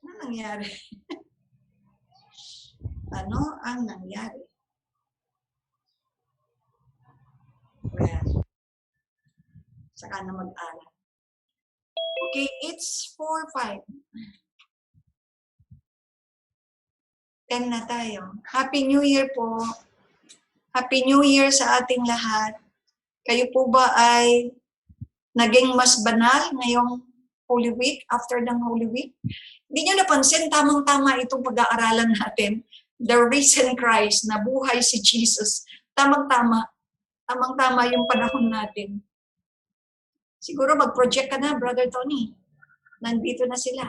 Ano nangyari? Ano ang nangyari? Well, saka na mag-aral. Okay, it's 4:05. 10 na tayo. Happy New Year po. Happy New Year sa ating lahat. Kayo po ba ay naging mas banal ngayong Holy Week, after ng Holy Week? Hindi nyo napansin, tamang-tama itong pag-aaralan natin. The risen Christ, na buhay si Jesus. Tamang-tama. Tamang-tama yung panahon natin. Siguro mag-project ka na, Brother Tony. Nandito na sila.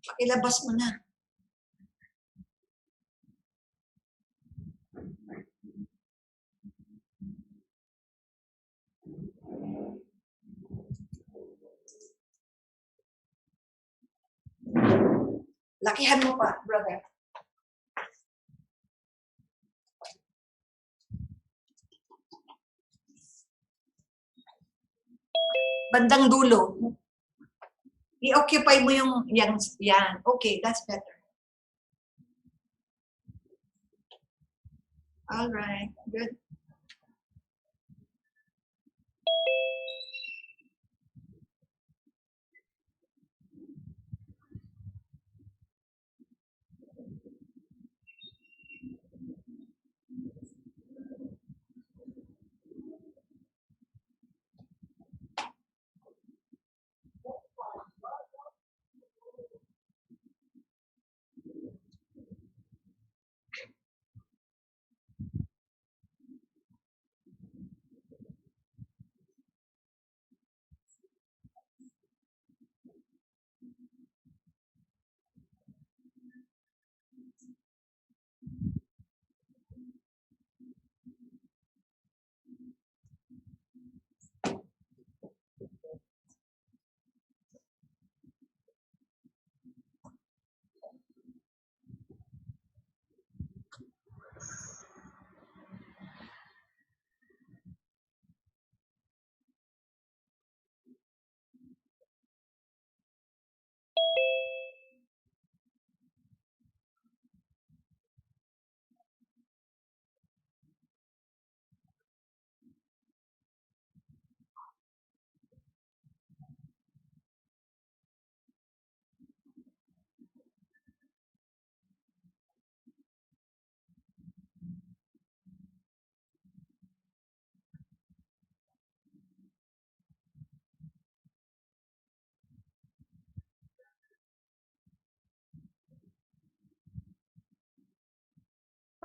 Pakilabas mo na. Lakihan mo pa, brother. Bandang dulo. I-occupy mo yung yan. Okay, that's better. All right, good.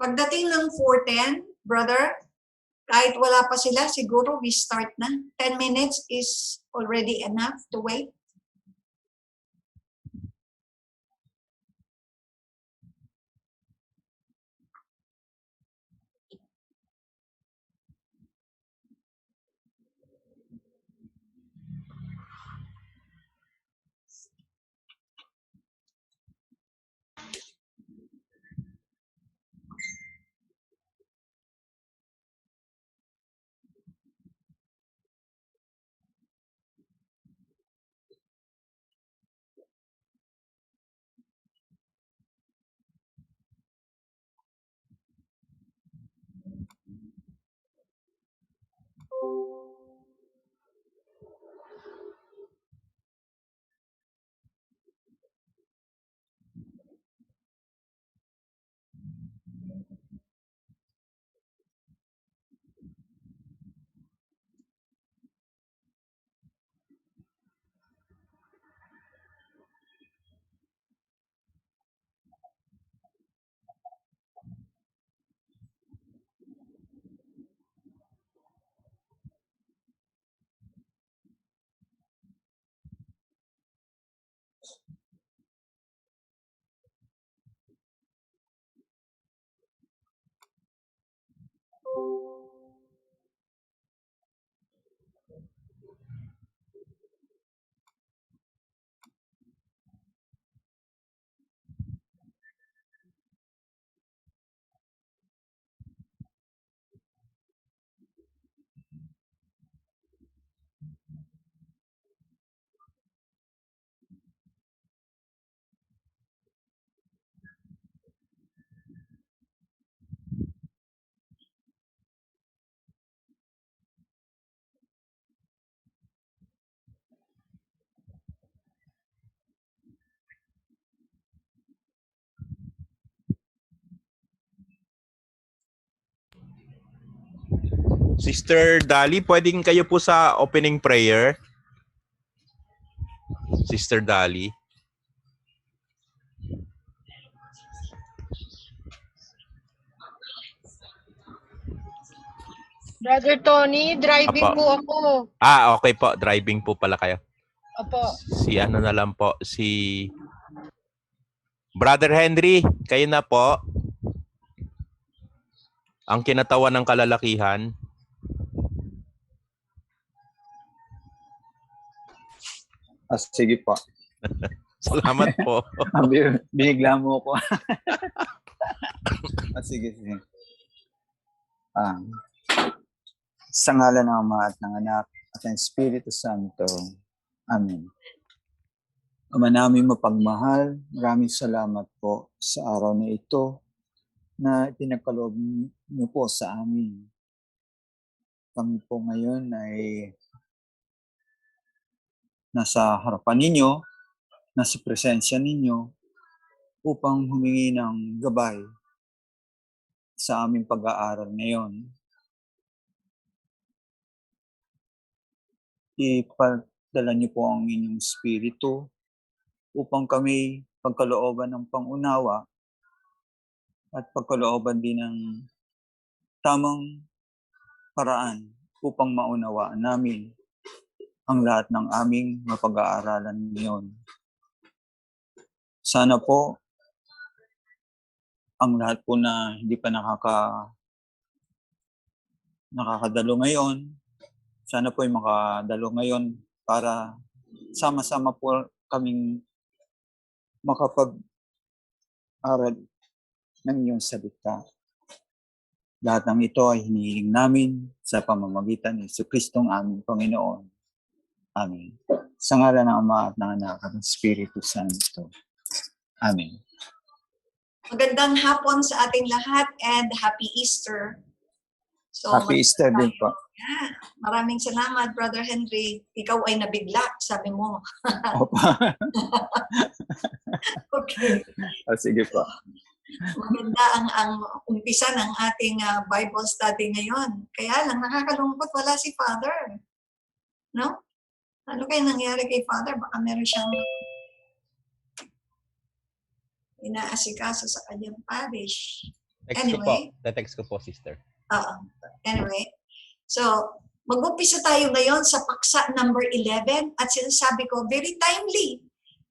Pagdating ng 4:10, brother, kahit wala pa sila, siguro we start na. 10 minutes is already enough to wait. Sister Dali, pwedeng kayo po sa opening prayer? Sister Dali. Brother Tony, driving Apo. po ako. Okay po. Driving po pala kayo. Opo. Si ano na lang po, si Brother Henry, kayo na po. Ang kinatawan ng kalalakihan. Sige po. Salamat po. Binigla mo ko. Sige. Sa ngalan ng Ama at ng Anak at ng Espiritu Santo. Amen. Ama namin mapagmahal, maraming salamat po sa araw na ito na pinagkaloob niyo po sa amin. Kami po ngayon ay nasa harapan ninyo, nasa presensya ninyo upang humingi ng gabay sa aming pag-aaral ngayon. Ipadala niyo po ang inyong spirito upang kami pagkalooban ng pangunawa at pagkalooban din ng tamang paraan upang maunawaan namin ang lahat ng aming mapag-aaralan ngayon. Sana po ang lahat po na hindi pa nakakadalo ngayon, sana po ay makadalo ngayon para sama-sama po kaming makapag-aral ng iyong salita. Lahat ng ito ay hinihiling namin sa pamamagitan ni Jesucristong aming Panginoon. Amen. Sa ngalan ng Ama at ng Anak at ng Espiritu Santo. Amen. Magandang hapon sa ating lahat and Happy Easter. So, Happy Easter din po. Yeah. Maraming salamat, Brother Henry. Ikaw ay nabigla, sabi mo. Opo. Okay. Sige po. Maganda ang umpisa ng ating Bible study ngayon. Kaya lang, nakakalungkot, wala si Father. No? Ano kaya nangyari kay Father? Baka meron siyang inaasikaso sa kanyang parish. Anyway. Text ko po, sister. Anyway. So, mag-umpisa tayo ngayon sa paksa number 11 at sinasabi ko, very timely.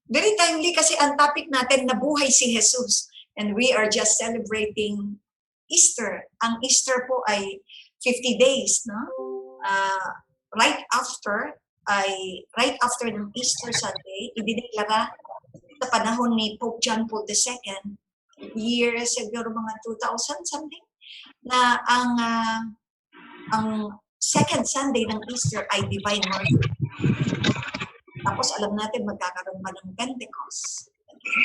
Very timely kasi ang topic natin, nabuhay si Jesus. And we are just celebrating Easter. Ang Easter po ay 50 days, no? Right after ng Easter Sunday, idineklara sa panahon ni Pope John Paul II, year siguro mga 2000 something, na ang second Sunday ng Easter ay Divine Mercy. Tapos alam natin magkakaroon pa ng Pentecost. Okay?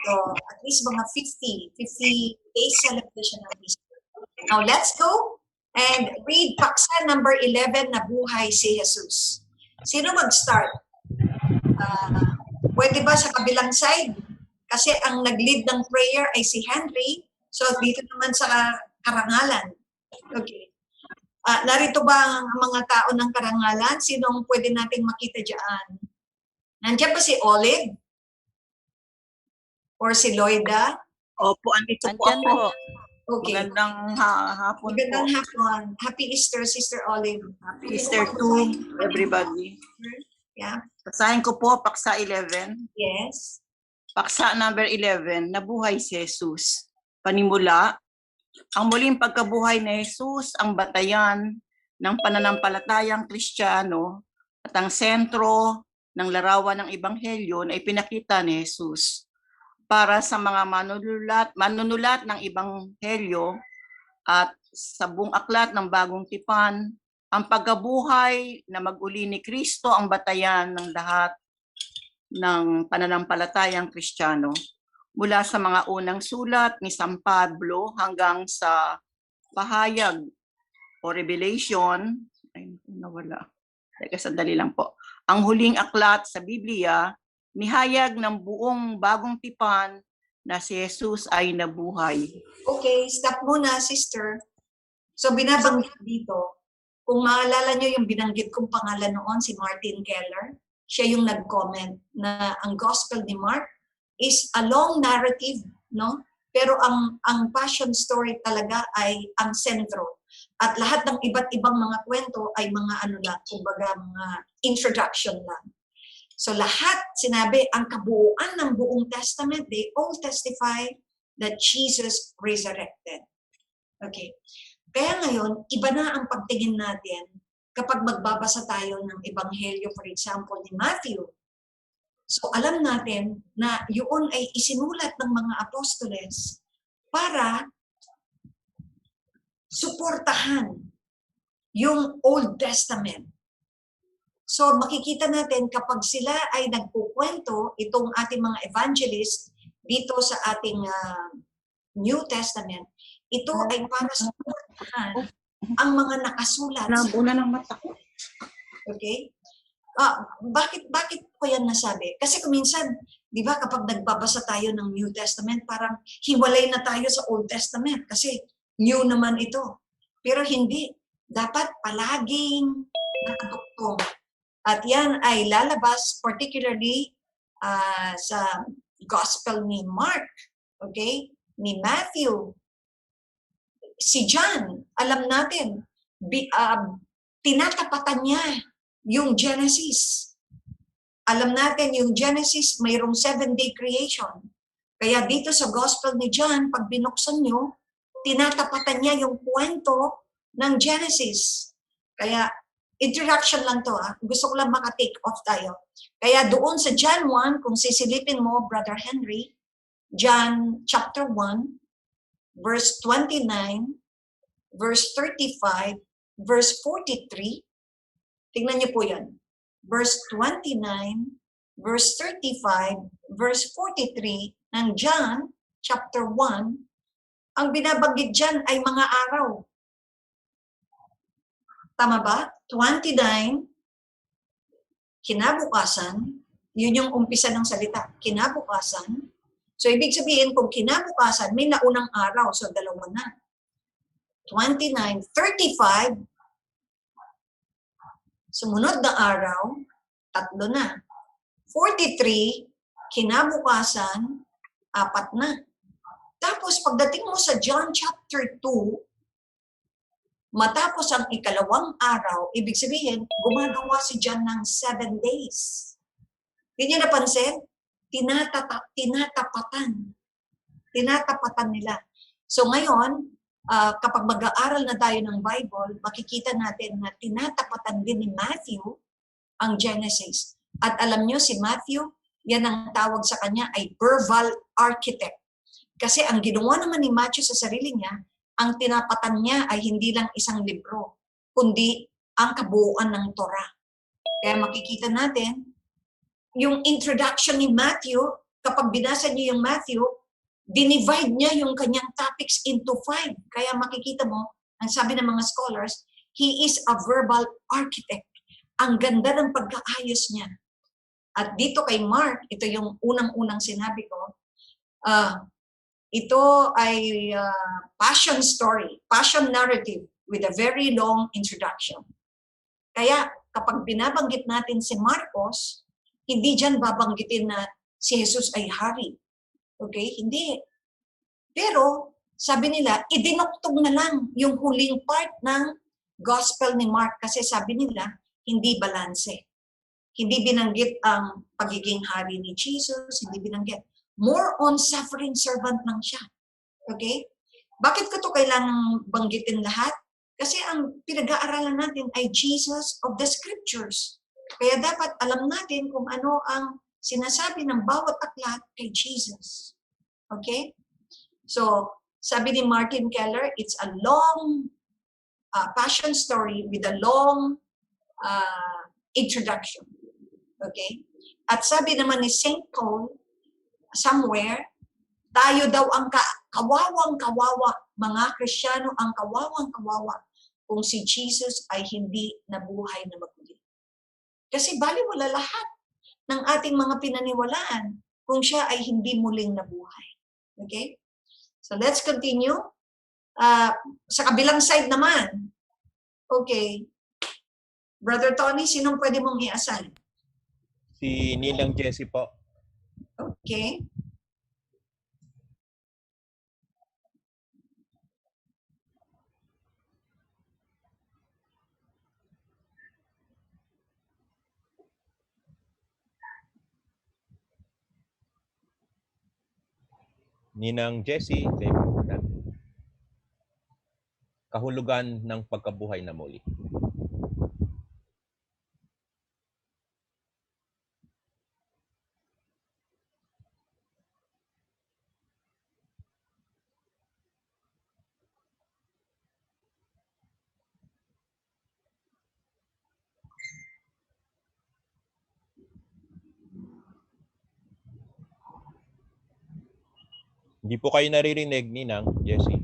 So at least mga 50 days celebration ng Easter. Now let's go and read paksa number 11 na buhay si Jesus. Sino mag-start? Pwede ba sa kabilang side? Kasi ang nag-lead ng prayer ay si Henry. So dito naman sa karangalan. Okay. Narito ba ang mga tao ng karangalan? Sinong pwede nating makita dyan? Nandiyan ba si Olive? Or si Loida? Opo, andito po Andyan ako. po. Okay. Magandang hapon Magandang po. hapon. Happy Easter, Sister Olive. Happy Easter to everybody. Yeah. Basahin ko po, paksa 11. Yes. Paksa number 11, nabuhay si Jesus. Panimula, ang muling pagkabuhay ni Jesus ang batayan ng pananampalatayang Kristiyano at ang sentro ng larawan ng Ebanghelyo na ipinakita ni Jesus. Para sa mga manunulat ng Ebanghelyo at sa buong aklat ng Bagong Tipan, ang pagkabuhay na mag-uli ni Kristo ang batayan ng lahat ng pananampalatayang Kristiyano. Mula sa mga unang sulat ni San Pablo hanggang sa pahayag o revelation, ay nawala. Teka, sandali lang po. Ang huling aklat sa Biblia, nihayag ng buong Bagong Tipan na si Jesus ay nabuhay. Okay, stop muna, Sister. So binabanggit dito, kung maalala nyo yung binanggit kong pangalan noon, si Martin Keller, siya yung nag-comment na ang Gospel ni Mark is a long narrative, no? Pero ang passion story talaga ay ang sentro. At lahat ng iba't ibang mga kwento ay mga ano lang, kumbaga mga introduction lang. So lahat sinabi, ang kabuuan ng buong Testament, they all testify that Jesus resurrected. Okay. Kaya ngayon, iba na ang pagtingin natin kapag magbabasa tayo ng Ebanghelyo, for example, ni Matthew. So alam natin na yun ay isinulat ng mga apostoles para suportahan yung Old Testament. So makikita natin kapag sila ay nagkukwento, itong ating mga evangelist dito sa ating New Testament, ito ay para suportahan ang mga nakasulat. Nabuna ng mata ko. Okay? Bakit ko yan nasabi? Kasi kung minsan, di ba kapag nagbabasa tayo ng New Testament, parang hiwalay na tayo sa Old Testament kasi new naman ito. Pero hindi. Dapat palaging nakatuktong. At yan ay lalabas particularly sa Gospel ni Mark, okay? Ni Matthew. Si John, alam natin, tinatapatan niya yung Genesis. Alam natin yung Genesis, mayroong 7-day creation. Kaya dito sa Gospel ni John, pag binuksan nyo, tinatapatan niya yung kwento ng Genesis. Kaya, introduction lang to. Gusto ko lang maka-take off tayo. Kaya doon sa John 1, kung sisilipin mo, Brother Henry, John chapter 1, verse 29, verse 35, verse 43, tingnan niyo po yan. Verse 29, verse 35, verse 43 ng John chapter 1, ang binabanggit dyan ay mga araw. Tama ba? 29, kinabukasan, yun yung umpisa ng salita, kinabukasan. So, ibig sabihin, kung kinabukasan, may naunang araw, so dalawa na. 29, 35, sumunod na araw, 3 na. 43, kinabukasan, 4 na. Tapos pagdating mo sa John chapter 2, matapos ang ikalawang araw, ibig sabihin, gumagawa si John ng 7 days. Hindi niyo napansin? Tinatapatan. Tinatapatan nila. So ngayon, kapag mag-aaral na tayo ng Bible, makikita natin na tinatapatan din ni Matthew ang Genesis. At alam nyo, si Matthew, yan ang tawag sa kanya ay verbal architect. Kasi ang ginawa naman ni Matthew sa sarili niya, ang tinapatan niya ay hindi lang isang libro, kundi ang kabuuan ng Torah. Kaya makikita natin, yung introduction ni Matthew, kapag binasa niyo yung Matthew, dinivide niya yung kanyang topics into 5. Kaya makikita mo, ang sabi ng mga scholars, he is a verbal architect. Ang ganda ng pagkaayos niya. At dito kay Mark, ito yung unang-unang sinabi ko, ito ay passion story, passion narrative with a very long introduction. Kaya kapag binabanggit natin si Marcos, hindi dyan babanggitin na si Jesus ay hari. Okay? Hindi. Pero, sabi nila, idinuktog na lang yung huling part ng Gospel ni Mark kasi sabi nila, hindi balanse. Hindi binanggit ang pagiging hari ni Jesus, hindi binanggit. More on suffering servant lang siya. Okay? Bakit ko ito kailangang banggitin lahat? Kasi ang pinag-aaralan natin ay Jesus of the Scriptures. Kaya dapat alam natin kung ano ang sinasabi ng bawat aklat kay Jesus. Okay? So, sabi ni Martin Keller, it's a long passion story with a long introduction. Okay? At sabi naman ni St. Paul, somewhere, tayo daw ang kawawang-kawawa, mga Kristiyano ang kawawang-kawawa kung si Jesus ay hindi nabuhay na maguli. Kasi baliwala lahat ng ating mga pinaniwalaan kung siya ay hindi muling nabuhay. Okay? So let's continue. Sa kabilang side naman. Okay. Brother Tony, sinong pwede mong i-assign? Si Ninang Jessie po. Okay. Ninang Jessie, kayo po muna. Kahulugan ng pagkabuhay na muli. Hindi po kayo naririnig, Ninang Jessie.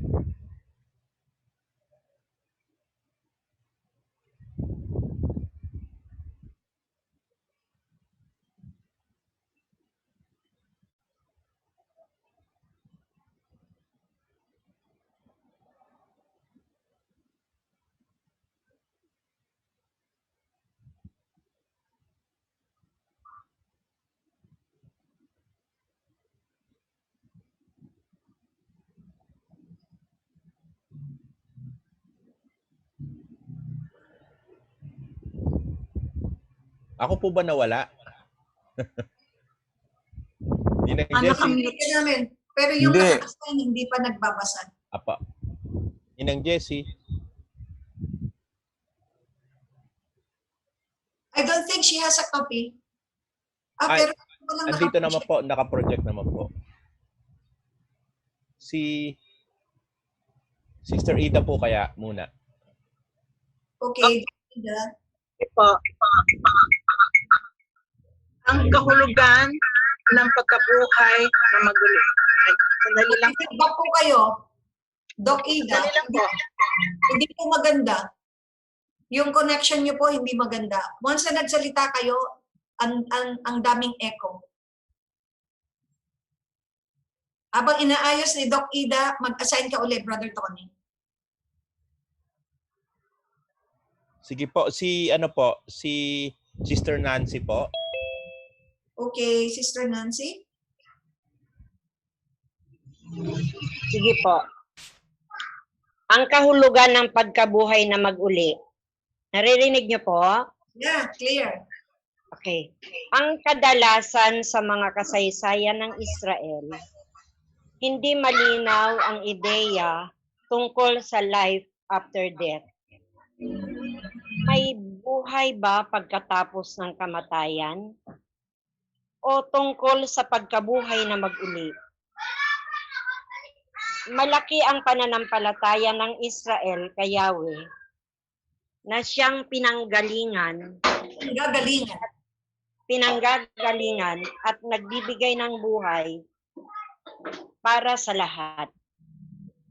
Ako po ba nawala? Ninang Jessie. Nakamute namin. Pero yung Hindi. naka-assign, hindi pa nagbabasa. Apa. Ninang Jessie. I don't think she has a copy. Ay, Pero walang Andito naka- naman po, naka-project naman po. Si Sister Ida po kaya muna. Okay. Ida. Po. Ang kahulugan ng pagkabuhay na maguli. Ay, sandali lang. Feedback po kayo. Doc Ida. Sandali lang po. Hindi po maganda. Yung connection niyo po hindi maganda. Once na nagsalita kayo, ang daming echo. Habang inaayos ni Doc Ida, mag-assign ka ulit, Brother Tony. Sige po, si Sister Nancy po. Okay, Sister Nancy. Sige po. Ang kahulugan ng pagkabuhay na mag-uli. Naririnig niyo po? Yeah, clear. Okay. Ang kadalasan sa mga kasaysayan ng Israel, hindi malinaw ang ideya tungkol sa life after death. May buhay ba pagkatapos ng kamatayan? O tungkol sa pagkabuhay na mag-uli? Malaki ang pananampalataya ng Israel kay Yahweh na siyang pinanggagalingan at nagbibigay ng buhay para sa lahat.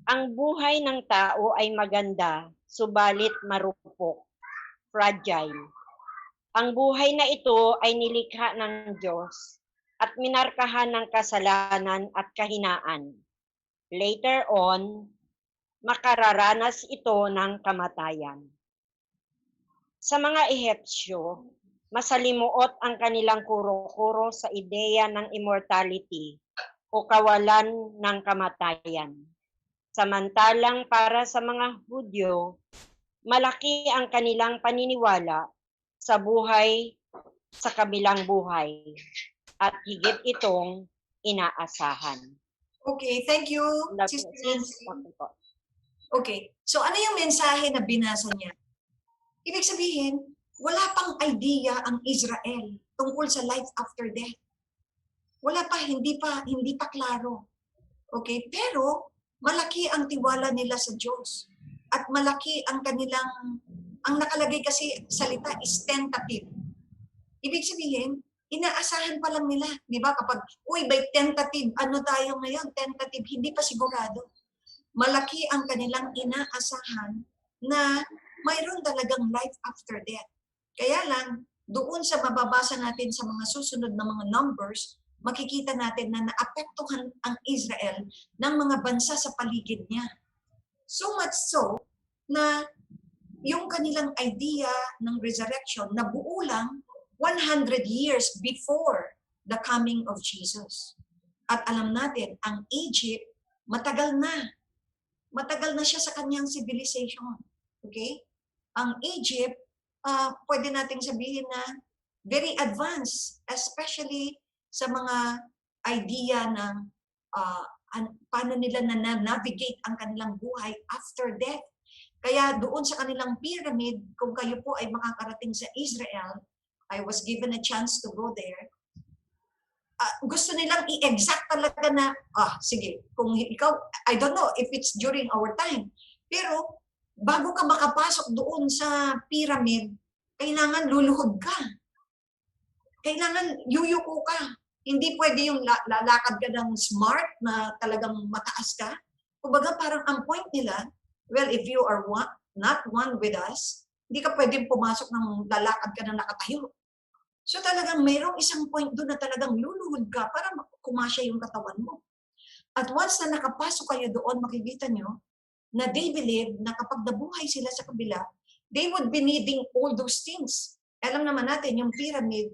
Ang buhay ng tao ay maganda, subalit marupok, fragile. Ang buhay na ito ay nilikha ng Diyos at minarkahan ng kasalanan at kahinaan. Later on, makararanas ito ng kamatayan. Sa mga Ehipsyo, masalimuot ang kanilang kuro-kuro sa ideya ng immortality o kawalan ng kamatayan. Samantalang para sa mga Hudyo, malaki ang kanilang paniniwala sa buhay sa kabilang buhay at higit itong inaasahan. Okay, thank you, Sister Nancy. Okay, so ano yung mensahe na binasa niya? Ibig sabihin, wala pang idea ang Israel tungkol sa life after death. Wala pa, hindi pa klaro. Okay, pero malaki ang tiwala nila sa Diyos. At malaki ang kanilang, ang nakalagay kasi salita is tentative. Ibig sabihin, inaasahan pa lang nila. Di ba? Kapag, by tentative, ano tayo ngayon? Tentative, hindi pa sigurado. Malaki ang kanilang inaasahan na mayroon talagang life after death. Kaya lang, doon sa mababasa natin sa mga susunod na mga numbers, makikita natin na naapektuhan ang Israel ng mga bansa sa paligid niya. So much so na yung kanilang idea ng resurrection nabuo lang 100 years before the coming of Jesus. At alam natin, ang Egypt, matagal na. Matagal na siya sa kanyang civilization. Okay? Ang Egypt, pwede nating sabihin na very advanced, especially sa mga idea ng paano nila na-navigate ang kanilang buhay after death. Kaya doon sa kanilang pyramid, kung kayo po ay makakarating sa Israel, I was given a chance to go there, gusto nilang i-exact talaga na, sige, kung ikaw, I don't know if it's during our time, pero bago ka makapasok doon sa pyramid, kailangan luluhod ka. Kailangan yuyuko ka. Hindi pwede yung lalakad ka ng smart na talagang mataas ka. Kumbaga parang ang point nila, well, if you are not one with us, hindi ka pwedeng pumasok ng lalakad ka na nakatayo. So talagang mayroong isang point doon na talagang luluhod ka para kumasya yung katawan mo. At once na nakapasok kayo doon, makikita nyo na they believe na kapag nabuhay sila sa kabila, they would be needing all those things. Alam naman natin, yung pyramid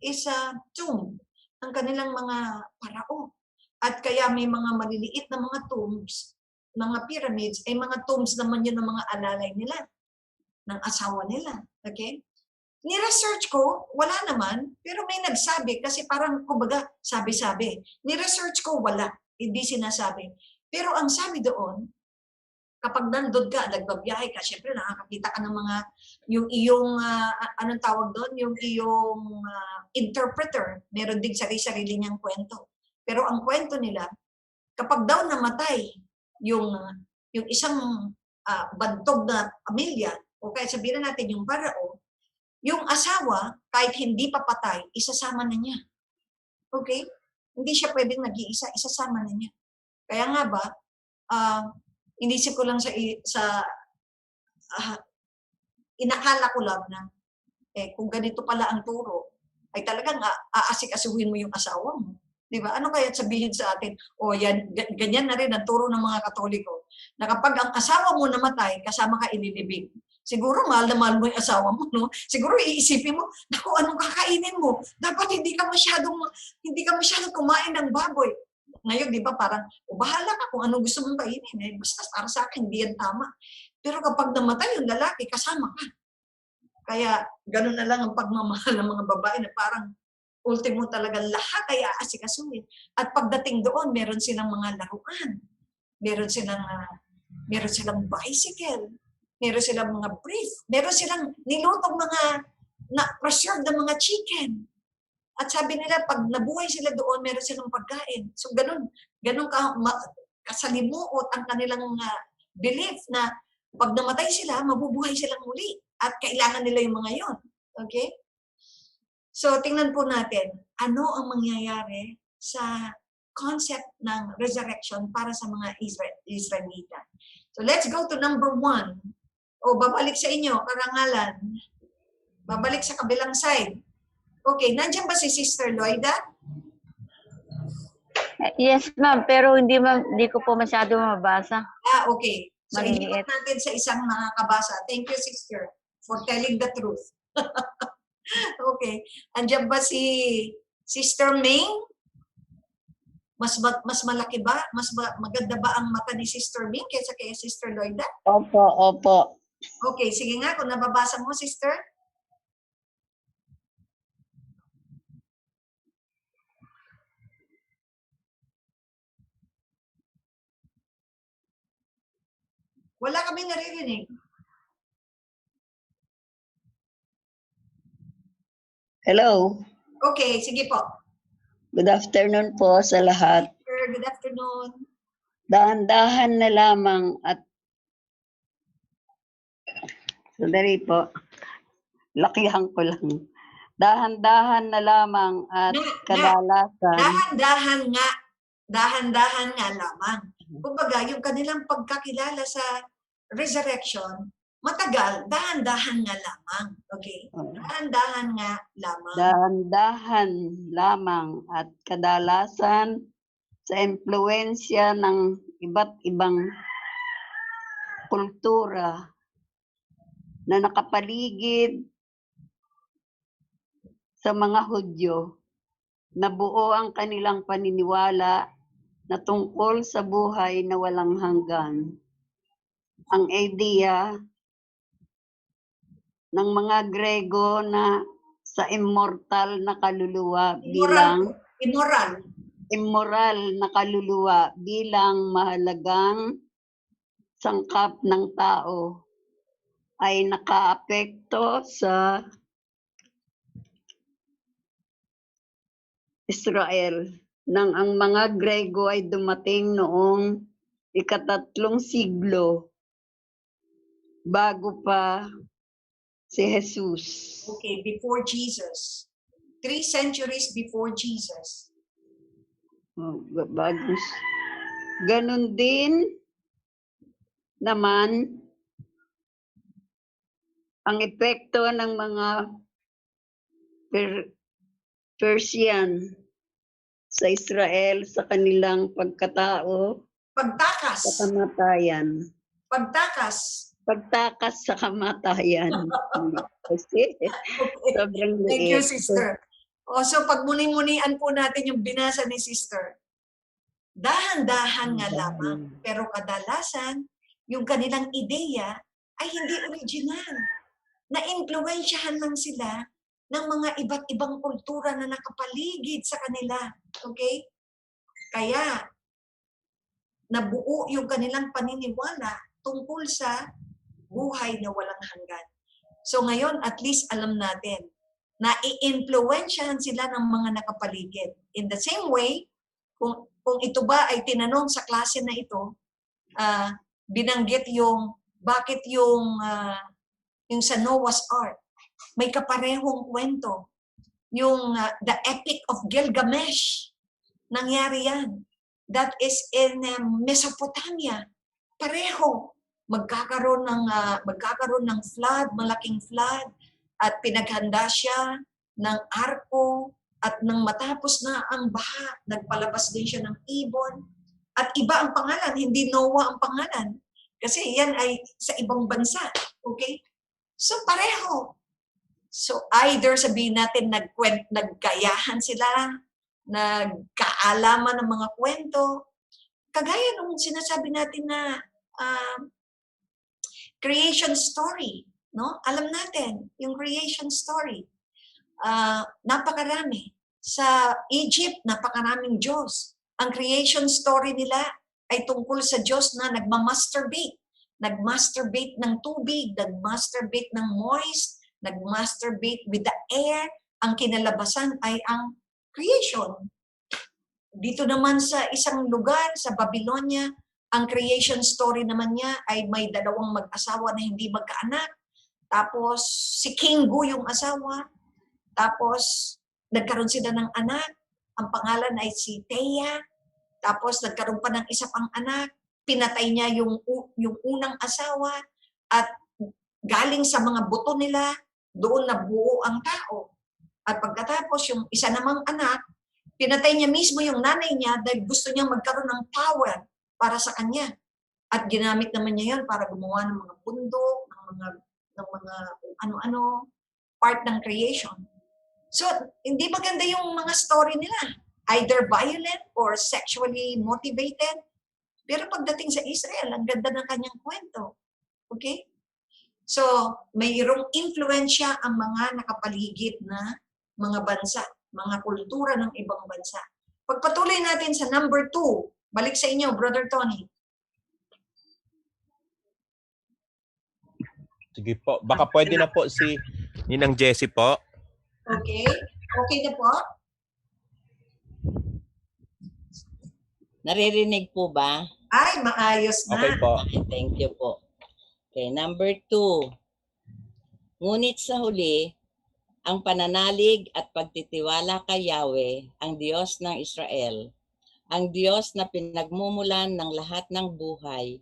is a tomb ng kanilang mga parao. At kaya may mga maliliit na mga tombs, mga pyramids, ay mga tombs naman yun ng mga alalay nila, ng asawa nila. Okay? Ni-research ko, wala naman, pero may nagsabi kasi parang, kumbaga, sabi-sabi. Ni-research ko, wala. Hindi sinasabi. Pero ang sabi doon, kapag nandun ka, nagbabiyahe ka, syempre nakakakita ka ng mga, yung iyong, anong tawag doon? Yung iyong interpreter. Meron din sarili-sarili niyang kwento. Pero ang kwento nila, kapag daw namatay yung isang bantog na pamilya, o kaya sabihin natin yung parao, yung asawa, kahit hindi pa patay, isasama na niya. Okay? Hindi siya pwedeng nag-iisa, isasama na niya. Kaya nga ba, inisip ko lang inakala ko lang na, kung ganito pala ang turo, ay talagang aasik-asuhin mo yung asawa mo. Di ba? Ano kaya sabihin sa atin? Yan, ganyan na rin ang turo ng mga Katoliko. Na kapag ang asawa mo namatay, kasama ka ililibing. Siguro mahal na mahal mo yung asawa mo, no? Siguro iisipin mo, naku, anong kakainin mo? Dapat hindi ka masyadong kumain ng baboy. Ngayon, di ba, parang, bahala ka kung anong gusto mong kainin. Basta para sa akin, hindi yan tama. Pero kapag namatay yung lalaki, kasama ka. Kaya, ganun na lang ang pagmamahal ng mga babae na parang, ultimo talaga lahat ay aasikasuhin. At pagdating doon, meron silang mga laruan. Meron silang bicycle. Meron silang mga brief. Meron silang nilutong mga na-preserved na mga chicken. At sabi nila, pag nabuhay sila doon, meron silang pagkain. So, ganun kasalimuot ang kanilang belief na pag namatay sila, mabubuhay silang muli. At kailangan nila yung mga yon. Okay? So, tingnan po natin, ano ang mangyayari sa concept ng resurrection para sa mga Israelita. So, let's go to number 1. Babalik sa inyo, karangalan. Babalik sa kabilang side. Okay, nandiyan ba si Sister Loida? Yes, ma'am. Pero hindi ko po masyado mabasa. Okay. So, Maliliit. iniwan natin sa isang makakabasa. Thank you, Sister, for telling the truth. Okay. Andiyan ba si Sister May? Mas malaki ba? Maganda ba ang mata ni Sister May kaysa kay Sister Loida? Opo. Okay, sige nga. Kung nababasa mo, Sister. Wala kami naririnig. Hello. Okay, sige po. Good afternoon po sa lahat. Sir, good afternoon. Dahan-dahan na lamang at sandali po. Lakihan ko lang. Dahan-dahan na lamang at kadalasan. Dahan-dahan nga lamang. Kumbaga, yung kanilang pagkakilala sa resurrection, matagal, dahan-dahan nga lamang. Okay? Dahan-dahan nga lamang. Dahan-dahan lamang at kadalasan sa impluensya ng iba't ibang kultura na nakapaligid sa mga Hudyo, na buo ang kanilang paniniwala na tungkol sa buhay na walang hanggan. Ang ideya ng mga Grego na sa immortal na kaluluwa bilang immoral na kaluluwa bilang mahalagang sangkap ng tao ay nakaapekto sa Israel nang ang mga Grego ay dumating noong ika-3 siglo bago pa si Jesus. Okay, before Jesus. 3 centuries before Jesus. Ganon din naman ang epekto ng mga Persian sa Israel sa kanilang pagkatao Pagtakas. sa kamatayan. Pagtakas sa kamatayan. Kasi sobrang liit. Thank you, sister. So pagmuni-munian po natin yung binasa ni sister. Dahan-dahan nga lamang. Pero kadalasan, yung kanilang ideya ay hindi original. Na-impluwensyahan lang sila ng mga iba't ibang kultura na nakapaligid sa kanila. Okay? Kaya, nabuo yung kanilang paniniwala tungkol sa buhay na walang hanggan. So ngayon, at least alam natin na i-influensyahan sila ng mga nakapaligid. In the same way, kung ito ba ay tinanong sa klase na ito, binanggit yung bakit yung sa Noah's Ark, may kaparehong kwento. Yung the Epic of Gilgamesh, nangyari yan. That is in Mesopotamia. Pareho. Magkakaroon ng flood, malaking flood, at pinaghanda siya ng arko, at nang matapos na ang baha, nagpalabas din siya ng ibon. At iba ang pangalan, hindi Noah ang pangalan. Kasi yan ay sa ibang bansa. Okay? So pareho. So either sabihin natin nagkayahan sila, nagkaalaman ng mga kwento, kagaya nung sinasabi natin na creation story, no? Alam natin yung creation story. Napakarami. Sa Egypt, napakaraming Diyos. Ang creation story nila ay tungkol sa Diyos na nagmamasturbate. Nagmasturbate ng tubig, nagmasturbate ng moist, nagmasturbate with the air. Ang kinalabasan ay ang creation. Dito naman sa isang lugar, sa Babylonia, ang creation story naman niya ay may dalawang mag-asawa na hindi magkaanak. Tapos si Kingu yung asawa. Tapos nagkaroon sila ng anak. Ang pangalan ay si Thea. Tapos nagkaroon pa ng isa pang anak. Pinatay niya yung unang asawa. At galing sa mga buto nila, doon nabuo ang tao. At pagkatapos yung isa namang anak, pinatay niya mismo yung nanay niya dahil gusto niyang magkaroon ng power para sa kanya. At ginamit naman niya yun para gumawa ng mga bundok, ng mga ano-ano, part ng creation. So, hindi maganda yung mga story nila. Either violent or sexually motivated. Pero pagdating sa Israel, ang ganda ng kanyang kwento. Okay? So, mayroong influensya ang mga nakapaligid na mga bansa, mga kultura ng ibang bansa. Pagpatuloy natin sa number 2, balik sa inyo, Brother Tony. Sige po. Baka pwede na po si Ninang Jessie po. Okay. Okay na po? Naririnig po ba? Ay, maayos na. Okay po. Okay, thank you po. Okay, number 2. Ngunit sa huli, ang pananalig at pagtitiwala kay Yahweh, ang Diyos ng Israel, ang Diyos na pinagmumulan ng lahat ng buhay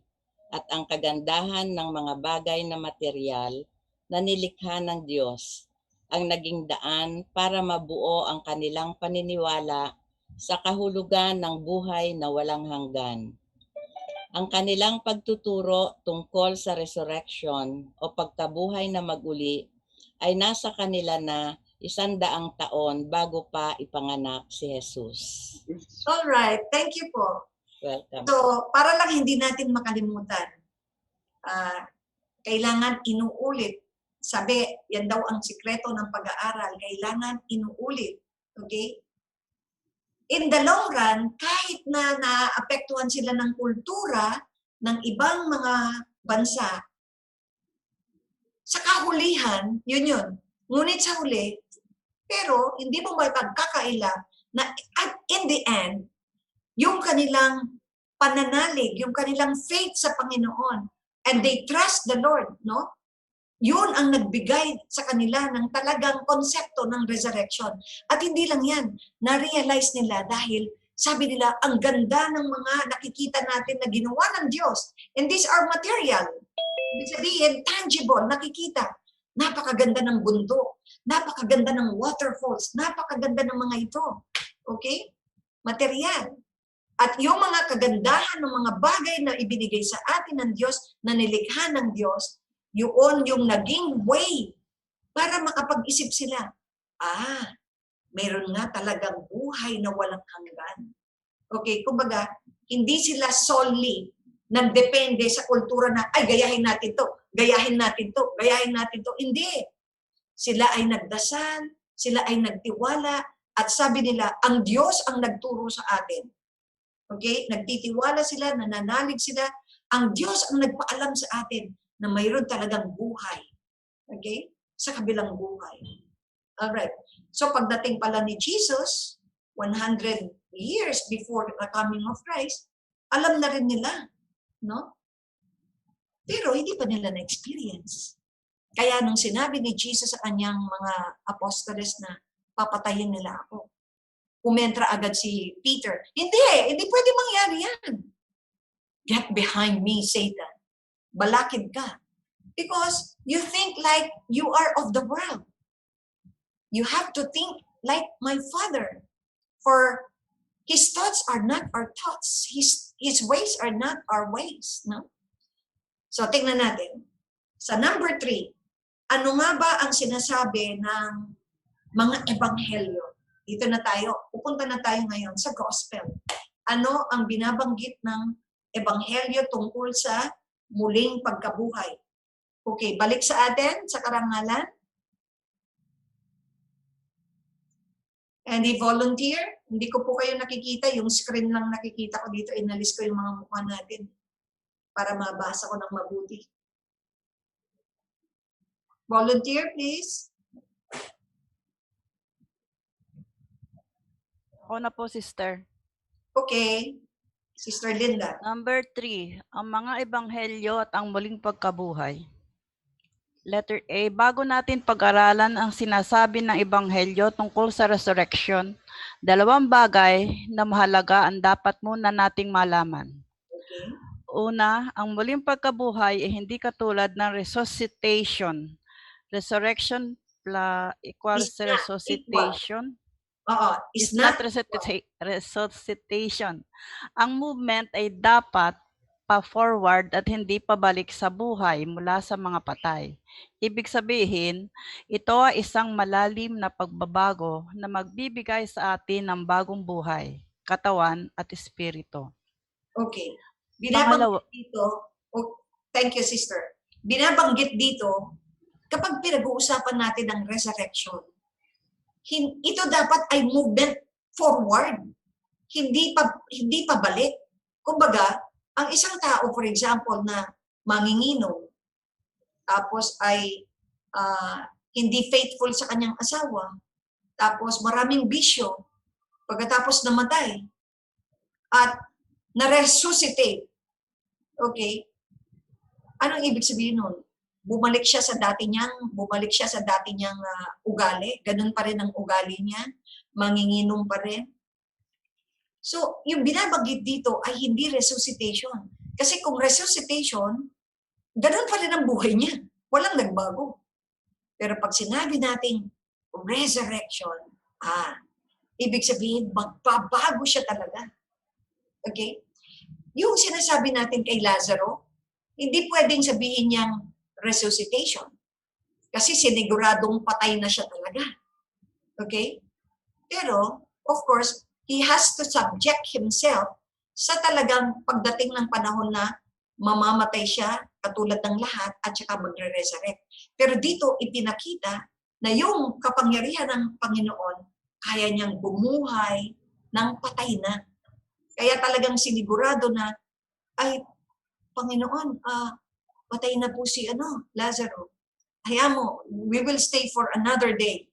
at ang kagandahan ng mga bagay na material na nilikha ng Diyos, ang naging daan para mabuo ang kanilang paniniwala sa kahulugan ng buhay na walang hanggan. Ang kanilang pagtuturo tungkol sa resurrection o pagkabuhay na maguli ay nasa kanila na 100 taon bago pa ipanganak si Jesus. Alright, thank you po. Welcome. So, para lang hindi natin makalimutan, kailangan inuulit. Sabi, yan daw ang sikreto ng pag-aaral. Kailangan inuulit. Okay? In the long run, kahit na naapektuhan sila ng kultura ng ibang mga bansa, sa kahulihan, yun. Ngunit sa huli, pero hindi mo mapagkakaila na at in the end, yung kanilang pananalig, yung kanilang faith sa Panginoon, and they trust the Lord, no? Yun ang nagbigay sa kanila ng talagang konsepto ng resurrection. At hindi lang yan, na-realize nila dahil sabi nila, ang ganda ng mga nakikita natin na ginawa ng Diyos. And these are material. Ibig sabihin, tangible, nakikita. Napakaganda ng bundok, napakaganda ng waterfalls, napakaganda ng mga ito. Okay? Material. At yung mga kagandahan ng mga bagay na ibinigay sa atin ng Diyos, na nilikha ng Diyos, yun yung naging way para makapag-isip sila. Mayroon nga talagang buhay na walang hanggan. Okay, kumbaga, hindi sila solely nagdepende sa kultura na, ay, gayahin natin to, gayahin natin to, gayahin natin to. Hindi. Sila ay nagdasal, sila ay nagtiwala, at sabi nila, ang Diyos ang nagturo sa atin. Okay? Nagtitiwala sila, nananalig sila, ang Diyos ang nagpaalam sa atin na mayroon talagang buhay. Okay? Sa kabilang buhay. Alright. So pagdating pala ni Jesus, 100 years before the coming of Christ, alam na rin nila. No? Pero hindi pa nila na-experience. Kaya nung sinabi ni Jesus sa kanyang mga apostoles na papatayin nila ako, umentra agad si Peter. Hindi pwede mangyari yan. Get behind me, Satan. Balakid ka. Because you think like you are of the world. You have to think like my Father. For His thoughts are not our thoughts. His ways are not our ways. No? So, tingnan natin. Sa number 3, ano nga ba ang sinasabi ng mga ebanghelyo? Dito na tayo. Pupunta na tayo ngayon sa gospel. Ano ang binabanggit ng ebanghelyo tungkol sa muling pagkabuhay? Okay, balik sa atin, sa karangalan. Any volunteer? Hindi ko po kayo nakikita. Yung screen lang nakikita ko dito. Inalis ko yung mga mukha natin para mabasa ko ng mabuti. Volunteer, please. Ako na po, sister. Okay. Sister Linda. Number 3, ang mga ebanghelyo at ang muling pagkabuhay. Letter A, bago natin pag-aralan ang sinasabi ng ebanghelyo tungkol sa resurrection, 2 bagay na mahalaga ang dapat muna nating malaman. Okay. Una, ang muling pagkabuhay ay hindi katulad ng resuscitation. Resurrection equals resuscitation. It's It's not resuscitation. Ang movement ay dapat pa-forward at hindi pabalik sa buhay mula sa mga patay. Ibig sabihin, ito ay isang malalim na pagbabago na magbibigay sa atin ng bagong buhay, katawan at espiritu. Okay. Binabanggit dito, thank you, sister. Binabanggit dito, kapag pinag-uusapan natin ang resurrection, ito dapat ay movement forward. Hindi pabalik. Kumbaga, ang isang tao, for example, na manginginom, tapos ay hindi faithful sa kanyang asawa, tapos maraming bisyo, pagkatapos namatay, at na-resuscitate. Okay? Anong ibig sabihin nun? Bumalik siya sa dati niyang ugali, ganun pa rin ang ugali niya, manginginom pa rin. So, yung binabanggit dito ay hindi resuscitation. Kasi kung resuscitation, ganun pa rin ang buhay niya. Walang nagbago. Pero pag sinabi nating resurrection, ibig sabihin, magbabago siya talaga. Okay? yung sinasabi natin kay Lazaro, hindi pwedeng sabihin niyang resuscitation. Kasi siniguradong patay na siya talaga. Okay? Pero, of course, he has to subject himself sa talagang pagdating ng panahon na mamamatay siya katulad ng lahat at saka magre-resurrect. Pero dito ipinakita na yung kapangyarihan ng Panginoon kaya niyang bumuhay ng patay na. Kaya talagang sinigurado na, ay, Panginoon, patay na po si Lazaro. Hayaan mo, we will stay for another day.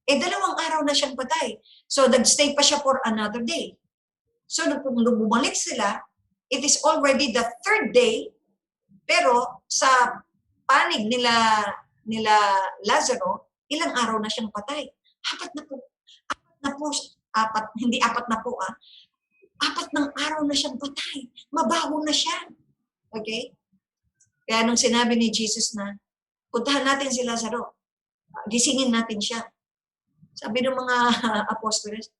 2 araw na siyang patay. So, nag-stay pa siya for another day. So, nung bumalik sila, it is already the 3rd day, pero sa panig nila Lazaro, ilang araw na siyang patay. 4 ng araw na siyang patay. Mabaho na siya. Okay? Kaya nung sinabi ni Jesus na, puntahan natin si Lazaro, gisingin natin siya. Sabi ng mga apostoles,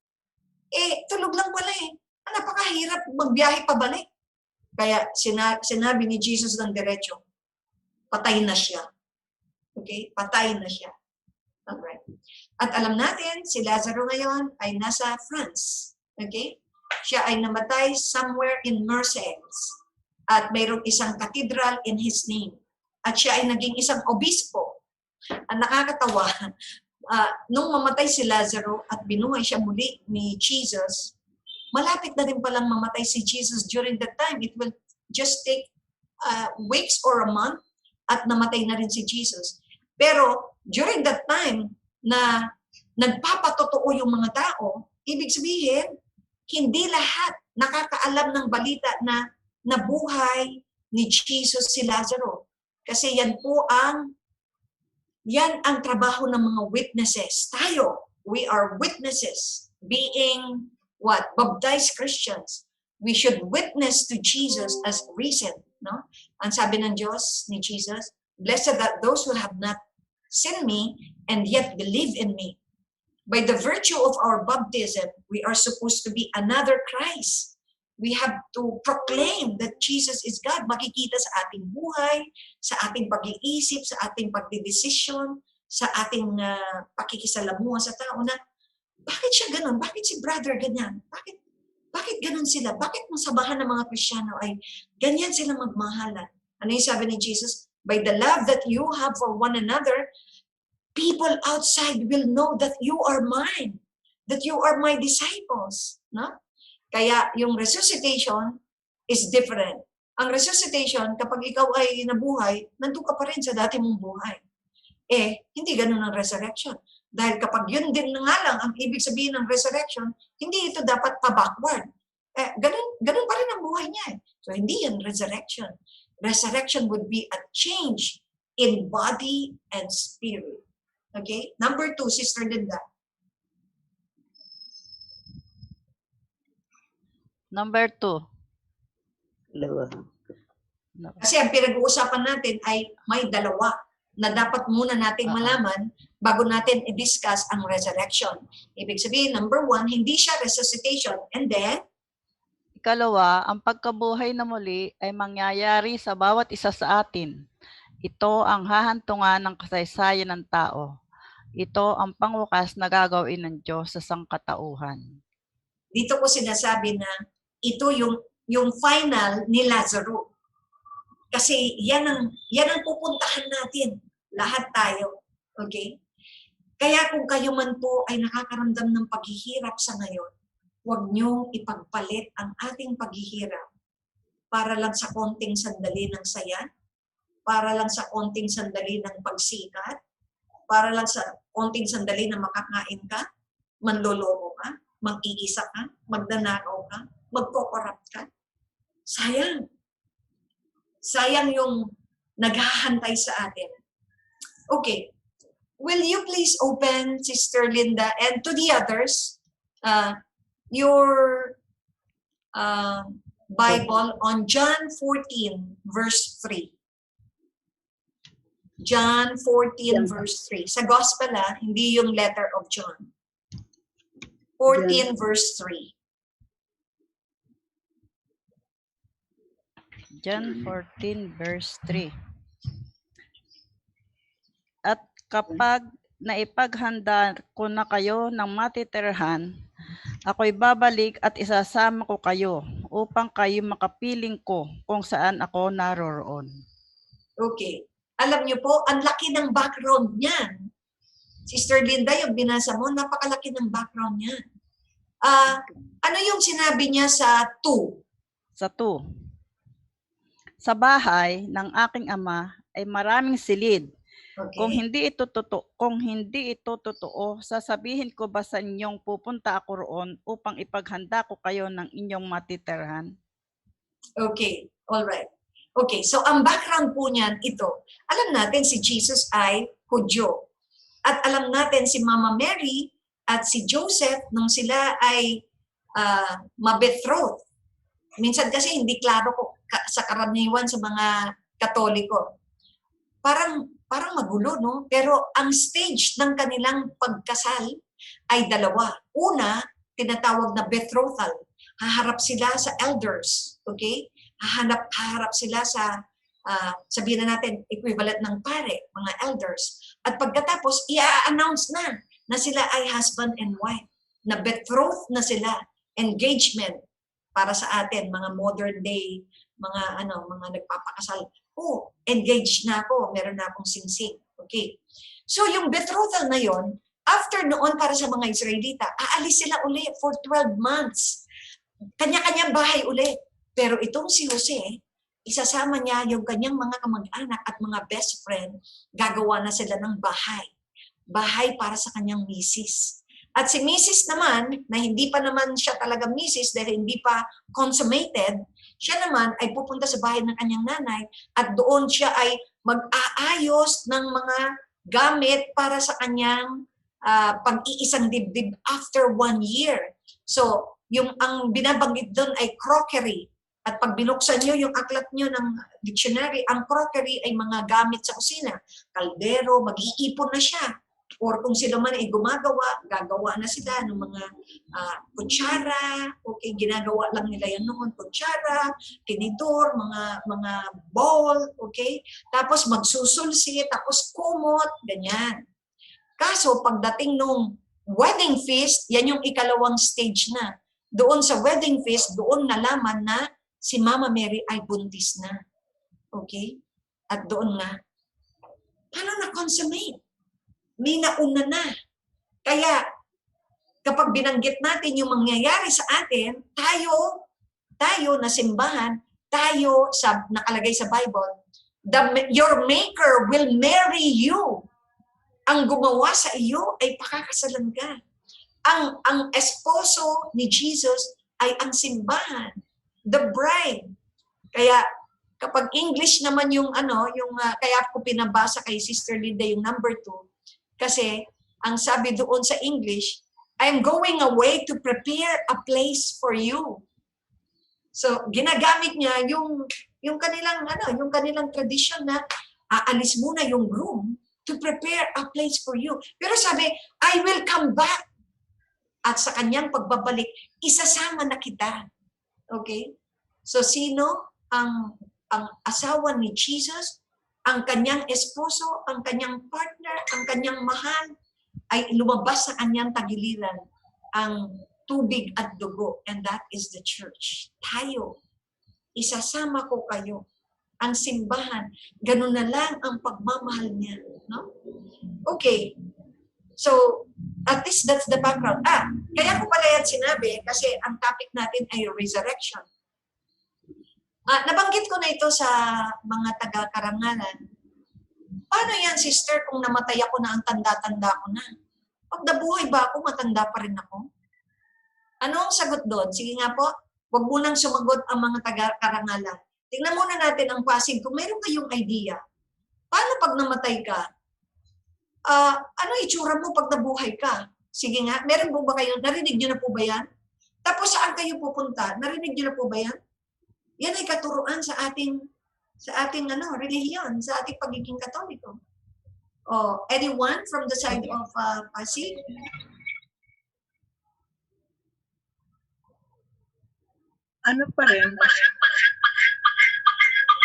tulog lang pala eh. Napakahirap magbiyahe pabalik. Kaya sinabi ni Jesus ng diretso, patay na siya. Okay? Patay na siya. Alright. At alam natin, si Lazaro ngayon ay nasa France. Okay? Siya ay namatay somewhere in Marseille. At mayroong isang cathedral in his name. At siya ay naging isang obispo. Ang nakakatawa, nung mamatay si Lazaro at binuhay siya muli ni Jesus, malapit na rin palang mamatay si Jesus during that time. It will just take weeks or a month at namatay na rin si Jesus. Pero during that time na nagpapatotoo yung mga tao, ibig sabihin, hindi lahat nakakaalam ng balita na nabuhay ni Jesus si Lazaro. Kasi yan ang trabaho ng mga witnesses. Tayo, we are witnesses. Being what? Baptized Christians. We should witness to Jesus as risen. No? Ang sabi ng Diyos ni Jesus, blessed are those who have not seen me and yet believe in me. By the virtue of our baptism, we are supposed to be another Christ. We have to proclaim that Jesus is God. Makikita sa ating buhay, sa ating pag-iisip, sa ating pagdidesisyon, sa ating pakikisalamuha sa tao na, bakit siya ganun? Bakit si brother ganyan? Bakit ganun sila? Bakit ang sabahan ng mga Kristiyano ay ganyan sila magmahalan? Ano yung sabi ni Jesus? By the love that you have for one another, people outside will know that you are mine, that you are my disciples. No? Kaya yung resuscitation is different. Ang resuscitation, kapag ikaw ay nabuhay, nandun ka pa rin sa dati mong buhay. Hindi ganun ang resurrection. Dahil kapag yun din nga lang ang ibig sabihin ng resurrection, hindi ito dapat pa-backward. Ganun pa rin ang buhay niya. So hindi yan resurrection. Resurrection would be a change in body and spirit. Okay? Number 2, Sister Linda. Number 2. Kasi ang pinag-uusapan natin ay may dalawa na dapat muna nating malaman bago natin i-discuss ang resurrection. Ibig sabihin, number 1, hindi siya resuscitation. And then, Ikalawa, ang pagkabuhay na muli ay mangyayari sa bawat isa sa atin. Ito ang hahantungan ng kasaysayan ng tao. Ito ang pangwakas na gagawin ng Diyos sa sangkatauhan. Dito ko sinasabi na ito yung final ni Lazaro. Kasi yan ang pupuntahan natin. Lahat tayo. Okay? Kaya kung kayo man po ay nakakaramdam ng paghihirap sa ngayon, huwag niyong ipagpalit ang ating paghihirap para lang sa konting sandali ng saya, para lang sa konting sandali ng pagsikat, para lang sa konting sandali na makakain ka, manloloko ka, mag-iisa ka, magnanakaw ka, magko-corrupt ka. Sayang. Sayang yung naghahantay sa atin. Okay. Will you please open, Sister Linda, and to the others, your Bible on John 14, verse 3. John 14, verse 3. Sa Gospel, hindi yung letter of John. 14, verse 3. John 14 verse 3. At kapag naipaghanda ko na kayo ng matitirhan, ako'y babalik at isasama ko kayo upang kayo makapiling ko kung saan ako naroroon. Okay. Alam niyo po, ang laki ng background niyan. Sister Linda, yung binasa mo, napakalaki ng background niyan. Ano yung sinabi niya sa 2? Sa 2. Sa bahay ng aking ama ay maraming silid. Okay. Kung hindi ito totoo, sasabihin ko ba sa inyong pupunta ako roon upang ipaghanda ko kayo ng inyong matitirhan? Okay, all right. Okay, so ang background po niyan ito. Alam natin si Jesus ay Hudyo. At alam natin si Mama Mary at si Joseph nung sila ay mabetrothed. Minsan kasi hindi klaro sa karaniwan sa mga Katoliko. Parang magulo, no? Pero ang stage ng kanilang pagkasal ay dalawa. Una, tinatawag na betrothal. Haharap sila sa elders, okay? Haharap sila sa, sabihin na natin, equivalent ng pare, mga elders. At pagkatapos, i-announce na sila ay husband and wife. Na betrothed na sila. Engagement para sa atin, mga modern day, mga nagpapakasal. Oh, engaged na ako, meron na akong singsing. Okay. So yung betrothal na yon, after noon para sa mga Israelita, aalis sila uli for 12 months. Kanya-kanyang bahay uli. Pero itong si Jose, isasama niya yung kanyang mga kamag-anak at mga best friend, gagawa na sila ng bahay. Bahay para sa kanyang misis. At si misis naman, na hindi pa naman siya talaga misis dahil hindi pa consummated, siya naman ay pupunta sa bahay ng kanyang nanay at doon siya ay mag-aayos ng mga gamit para sa kanyang pag-iisang dibdib after 1 year. So, ang binabanggit doon ay crockery. At pag binuksan nyo yung aklat nyo ng dictionary, ang crockery ay mga gamit sa kusina. Kaldero, mag-iipon na siya. Or kung sila man ay gagawa na sila ng mga kutsara. Okay, ginagawa lang nila yan noon. Kutsara, tinidor, mga bowl, okay? Tapos magsusulsi, tapos kumot, ganyan. Kaso pagdating nung wedding feast, yan yung ikalawang stage na. Doon sa wedding feast, doon nalaman na si Mama Mary ay buntis na. Okay? At doon na, paano na-consummate? May nauna na. Kaya, kapag binanggit natin yung mangyayari sa atin, tayo na simbahan, tayo nakalagay sa Bible, your maker will marry you. Ang gumawa sa iyo ay pakakasalan ka. Ang esposo ni Jesus ay ang simbahan, the bride. Kaya kapag English naman kaya ko pinabasa kay Sister Linda yung number 2, kasi ang sabi doon sa English, I'm going away to prepare a place for you. So ginagamit niya yung kanilang tradition na aalis muna yung groom to prepare a place for you. Pero sabi, I will come back. At sa kanyang pagbabalik, isasama na kita. Okay? So sino ang asawa ni Jesus? Ang kanyang esposo, ang kanyang partner, ang kanyang mahal, ay lumabas sa kanyang tagiliran ang tubig at dugo. And that is the church. Tayo. Isasama ko kayo. Ang simbahan. Ganun na lang ang pagmamahal niya. No? Okay. So, at least that's the background. Kaya ko pala yan sinabi kasi ang topic natin ay resurrection. Nabanggit ko na ito sa mga taga-Karangalan. Paano yan, sister, kung namatay ako na ang tanda-tanda ko na? Pag nabuhay ba ako, matanda pa rin ako? Ano ang sagot doon? Sige nga po, huwag mo nang sumagot ang mga taga-Karangalan. Tingnan muna natin ang Pasig. Kung meron kayong idea, paano pag namatay ka? Ano itsura mo pag nabuhay ka? Sige nga, meron po ba kayo? Narinig niyo na po ba yan? Tapos saan kayo pupunta? Narinig niyo na po ba yan? Yan ay katuruan sa ating relihiyon, sa ating pagiging Katoliko. Anyone from the side of Pasig? Ano pa rin?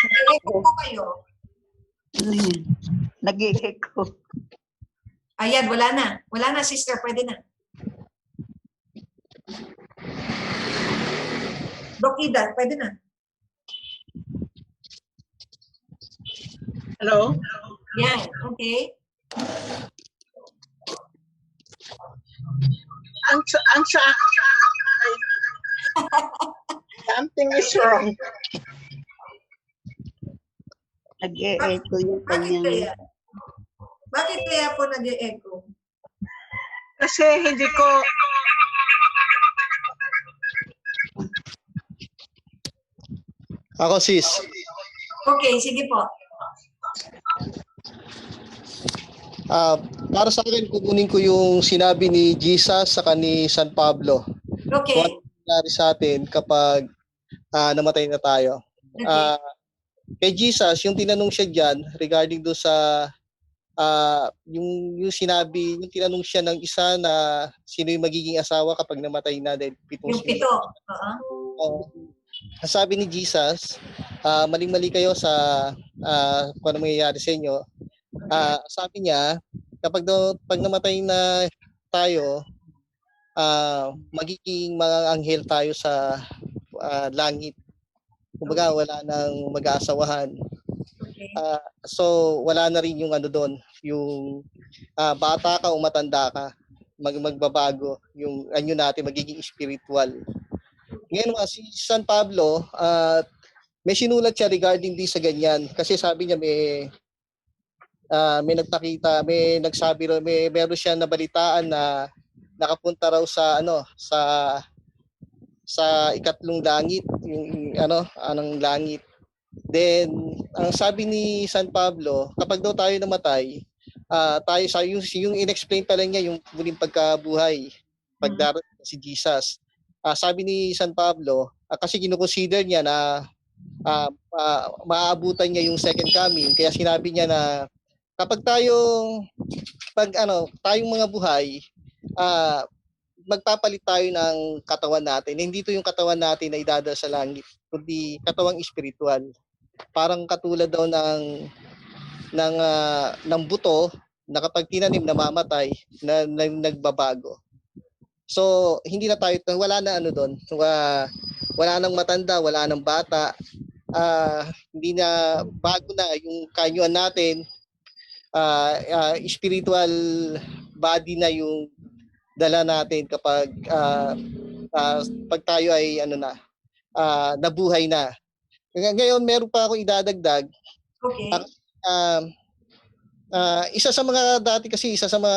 Nag-echo po kayo. Nag-echo. Ayan, wala na. Wala na, sister. Pwede na. Dokida, pwede na. Hello? Yan, okay. Ang sa something is wrong. Nag-echo yung Bakit kanyang... kaya? Bakit kaya po nag-echo? Kasi hindi ko Ako sis. Okay, sige po. Para sa akin, kukunin ko yung sinabi ni Jesus sa ni San Pablo. Okay. Kung ano nangyari sa atin kapag namatay na tayo. Okay. Kay Jesus, yung tinanong siya dyan regarding do sa yung sinabi, yung tinanong siya ng isa na sino yung magiging asawa kapag namatay na dahil pitong Yung pito. sabi ni Jesus, maling-mali kayo sa kung ano mangyayari sa inyo. Sabi niya, pag namatay na tayo, magiging mga anghel tayo sa langit. Kumbaga wala nang mag-aasawahan. So wala na rin yung ano doon, yung bata ka o matanda ka, magbabago yung anyo natin, magiging spiritual. Ngayon si San Pablo, may sinulat siya regarding din sa ganyan kasi sabi niya may nagpakita, may nagsabi raw, meron siya nabalitaan na nakapunta raw sa sa ikatlong langit, yung anong langit. Then ang sabi ni San Pablo, kapag daw tayo namatay, tayo sa yung inexplain pala niya yung muling pagkabuhay pagdarating si Jesus. Sabi ni San Pablo, kasi kinukonsider niya na maaabutan niya yung second coming, kaya sinabi niya na kapag tayong mga buhay, magpapalit tayo ng katawan natin. Hindi ito yung katawan natin na idadala sa langit, kundi katawang espiritual. Parang katulad daw ng buto na kapag tinanim namamatay, na nagbabago. So, hindi na tayo, wala na doon. Wala nang matanda, wala nang bata. Hindi na, bago na yung kanyuan natin, spiritual body na yung dala natin kapag pag tayo ay nabuhay na. Ngayon, meron pa akong idadagdag. Okay. Isa sa mga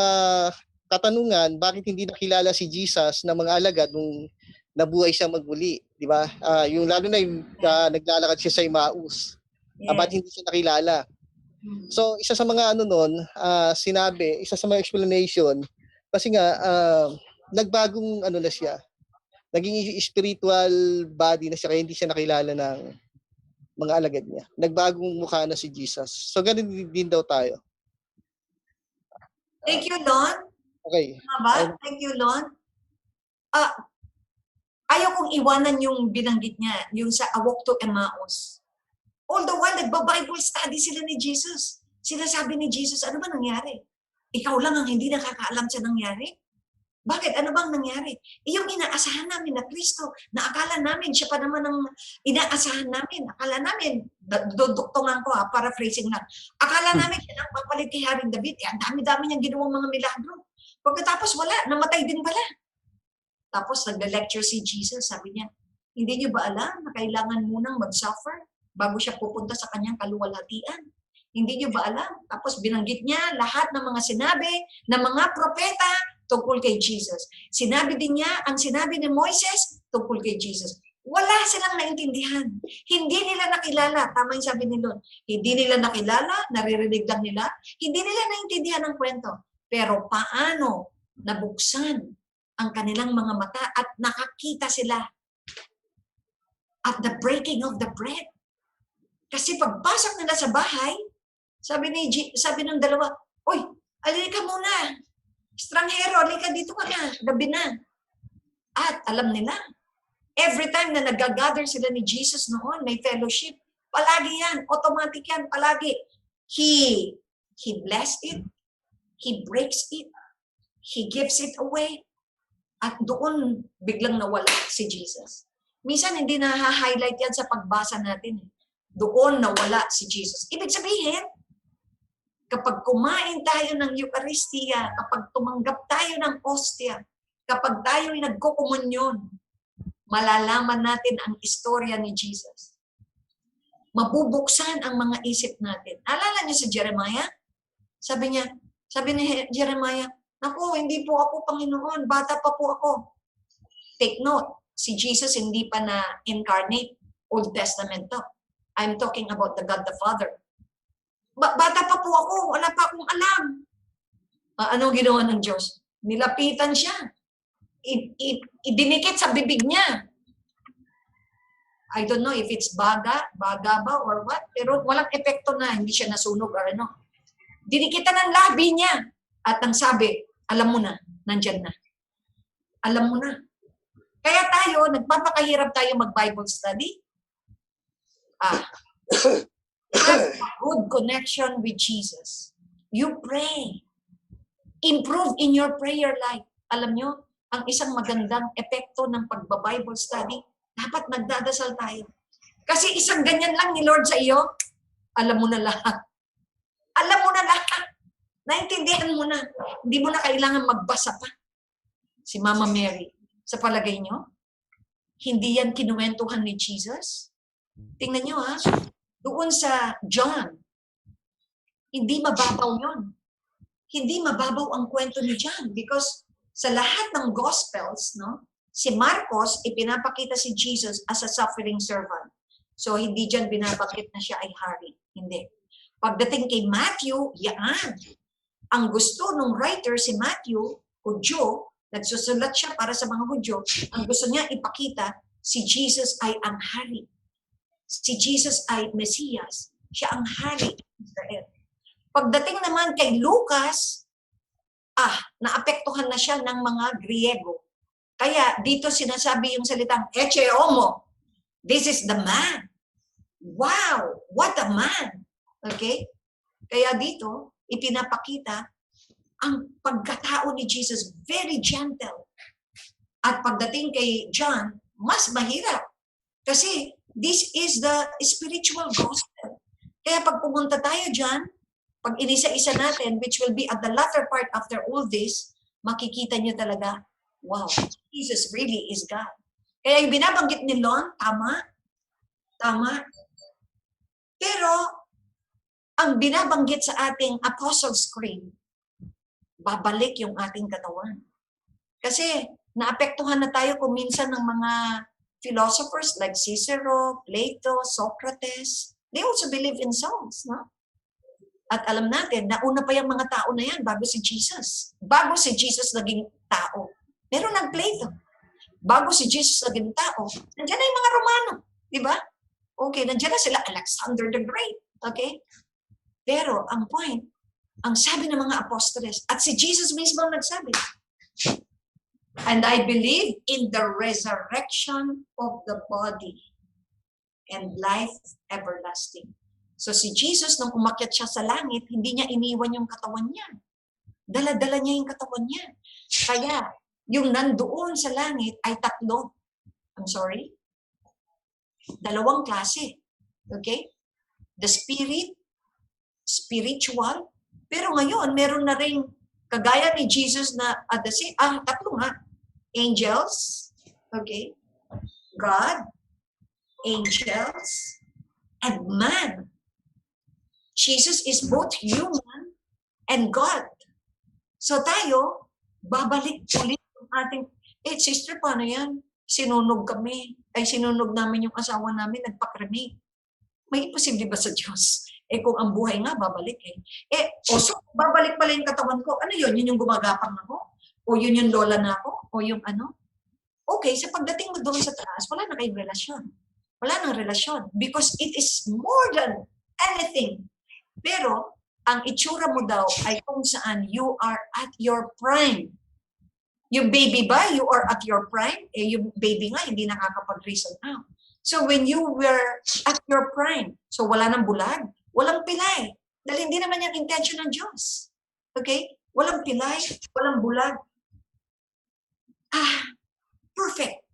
katanungan, bakit hindi nakilala si Jesus na mga alagad nung nabuhay siya magmuli, di ba? Yung lalo na yung naglalakad siya sa Emmaus. Bakit hindi siya nakilala? So, isa sa mga sinabi, isa sa mga explanation, kasi nga nagbagong na siya. Naging spiritual body na siya kaya hindi siya nakilala ng mga alagad niya. Nagbagong mukha na si Jesus. So, ganun din daw tayo. Thank you, Lon. Okay. Thank you, Lon. Ayaw kong iwanan yung binanggit niya, yung sa A Walk to Emmaus. All the while, nagba-Bible study sila ni Jesus. Sila sabi ni Jesus, ano ba nangyari? Ikaw lang ang hindi nakakaalam sa nangyari? Bakit? Ano bang nangyari? Yung inaasahan namin na Kristo, na akala namin, siya pa naman ang inaasahan namin. Akala namin, duduktungan ko paraphrasing lang. Akala namin, siya ang papalit kay Haring David. Ang dami-dami niyang ginawang mga milagro. Pagkatapos wala, namatay din pala. Tapos nagla-lecture si Jesus, sabi niya, hindi niyo ba alam na kailangan munang mag-suffer bago siya pupunta sa kanyang kaluwalhatian? Hindi niyo ba alam? Tapos binanggit niya lahat ng mga sinabi ng mga propeta tungkol kay Jesus. Sinabi din niya ang sinabi ni Moises tungkol kay Jesus. Wala silang naintindihan. Hindi nila nakilala. Tama yung sabi ni Lon. Hindi nila nakilala, naririnig lang nila. Hindi nila naintindihan ang kwento. Pero paano nabuksan ang kanilang mga mata at nakakita sila at the breaking of the bread. Kasi pagpasok nila sa bahay, sabi ng dalawa, "Uy, alika muna. Estranghero, alika dito ka na. Gabi na." At alam nila, every time na nag-gather sila ni Jesus noon, may fellowship, Palagi yan. Automatic yan. Palagi. He blessed it. He breaks it. He gives it away. At doon biglang nawala si Jesus. Minsan hindi na-highlight yan sa pagbasa natin. Doon nawala si Jesus. Ibig sabihin, kapag kumain tayo ng Eucharistia, kapag tumanggap tayo ng ostia, kapag tayo'y nagkukumunyon, malalaman natin ang istorya ni Jesus. Mabubuksan ang mga isip natin. Alala niyo si Jeremiah? Sabi ni Jeremiah, "Naku, hindi po ako Panginoon, bata pa po ako." Take note, si Jesus hindi pa na-incarnate, Old Testament to. I'm talking about the God the Father. Bata pa po ako, wala pa akong alam. Anong ginawa ng Diyos? Nilapitan siya. Idinikit sa bibig niya. I don't know if it's baga ba or what, pero walang epekto na, hindi siya nasunog or ano. Dinikitan ng labi niya. At ang sabi, alam mo na, nandyan na. Alam mo na. Kaya tayo, nagpapakahirap tayo mag-Bible study. Have a good connection with Jesus. You pray. Improve in your prayer life. Alam nyo, ang isang magandang epekto ng pagba-Bible study, dapat nagdadasal tayo. Kasi isang ganyan lang ni Lord sa iyo, alam mo na lahat. Alam mo na lahat. Naintindihan mo na. Hindi mo na kailangan magbasa pa. Si Mama Mary, sa palagay nyo, hindi yan kinuwentuhan ni Jesus? Tingnan nyo ha, doon sa John, hindi mababaw yun. Hindi mababaw ang kwento ni John because sa lahat ng Gospels, no, si Marcos, ipinapakita si Jesus as a suffering servant. So, hindi dyan binabakit na siya ay hari. Hindi. Pagdating kay Matthew, yan. Ang gusto ng writer, si Matthew, Hudyo, nagsusulat siya para sa mga Hudyo, ang gusto niya ipakita, si Jesus ay ang hari. Si Jesus ay Mesiyas. Siya ang hari ng Israel. Pagdating naman kay Lucas, naapektuhan na siya ng mga Griego. Kaya dito sinasabi yung salitang Eche Homo. This is the man. Wow! What a man! Okay? Kaya dito, ipinapakita ang pagkatao ni Jesus, very gentle. At pagdating kay John, mas mahirap. Kasi this is the spiritual gospel. Kaya pag pumunta tayo dyan, pag inisa-isa natin, which will be at the latter part after all this, makikita nyo talaga, wow, Jesus really is God. Kaya yung binabanggit ni Lon, tama. Pero, ang binabanggit sa ating Apostles' Creed, babalik yung ating katawan. Kasi, naapektuhan na tayo kung minsan ng mga philosophers like Cicero, Plato, Socrates. They also believe in souls, no? At alam natin, nauna pa yung mga tao na yan bago si Jesus. Bago si Jesus naging tao. Meron ng Plato. Bago si Jesus naging tao, nandiyan na yung mga Romano. Di ba? Okay, nandiyan na sila, Alexander the Great. Okay? Pero, ang point, ang sabi ng mga apostoles, at si Jesus mismo ang nagsabi, and I believe in the resurrection of the body and life everlasting. So si Jesus, nung umakyat siya sa langit, hindi niya iniwan yung katawan niya. Dala-dala niya yung katawan niya. Kaya, yung nandoon sa langit ay tatlo. I'm sorry? Dalawang klase. Okay? The spirit, spiritual, pero ngayon, meron na rin kagaya ni Jesus na tatlo nga. Angels, okay? God, angels, and man. Jesus is both human and God. So tayo, babalik ulit yung ating, sister, paano yan? Sinunog namin yung asawa namin, nagpakremate. May imposible ba sa Diyos? Kung ang buhay nga, babalik so, babalik pala yung katawan ko. Ano yun? Yun yung gumagapang ako? O yun yung lola na ako? O yung ano? Okay, sa pagdating mo doon sa taas, wala na kayong relasyon. Wala nang relasyon. Because it is more than anything. Pero, ang itsura mo daw ay kung saan you are at your prime. Yung baby ba, you are at your prime? Yung baby nga, hindi nakakapag-reason out. So when you were at your prime, so wala nang bulag, walang pilay. Dahil hindi naman yung intention ng Diyos. Okay? Walang pilay, walang bulag. Perfect.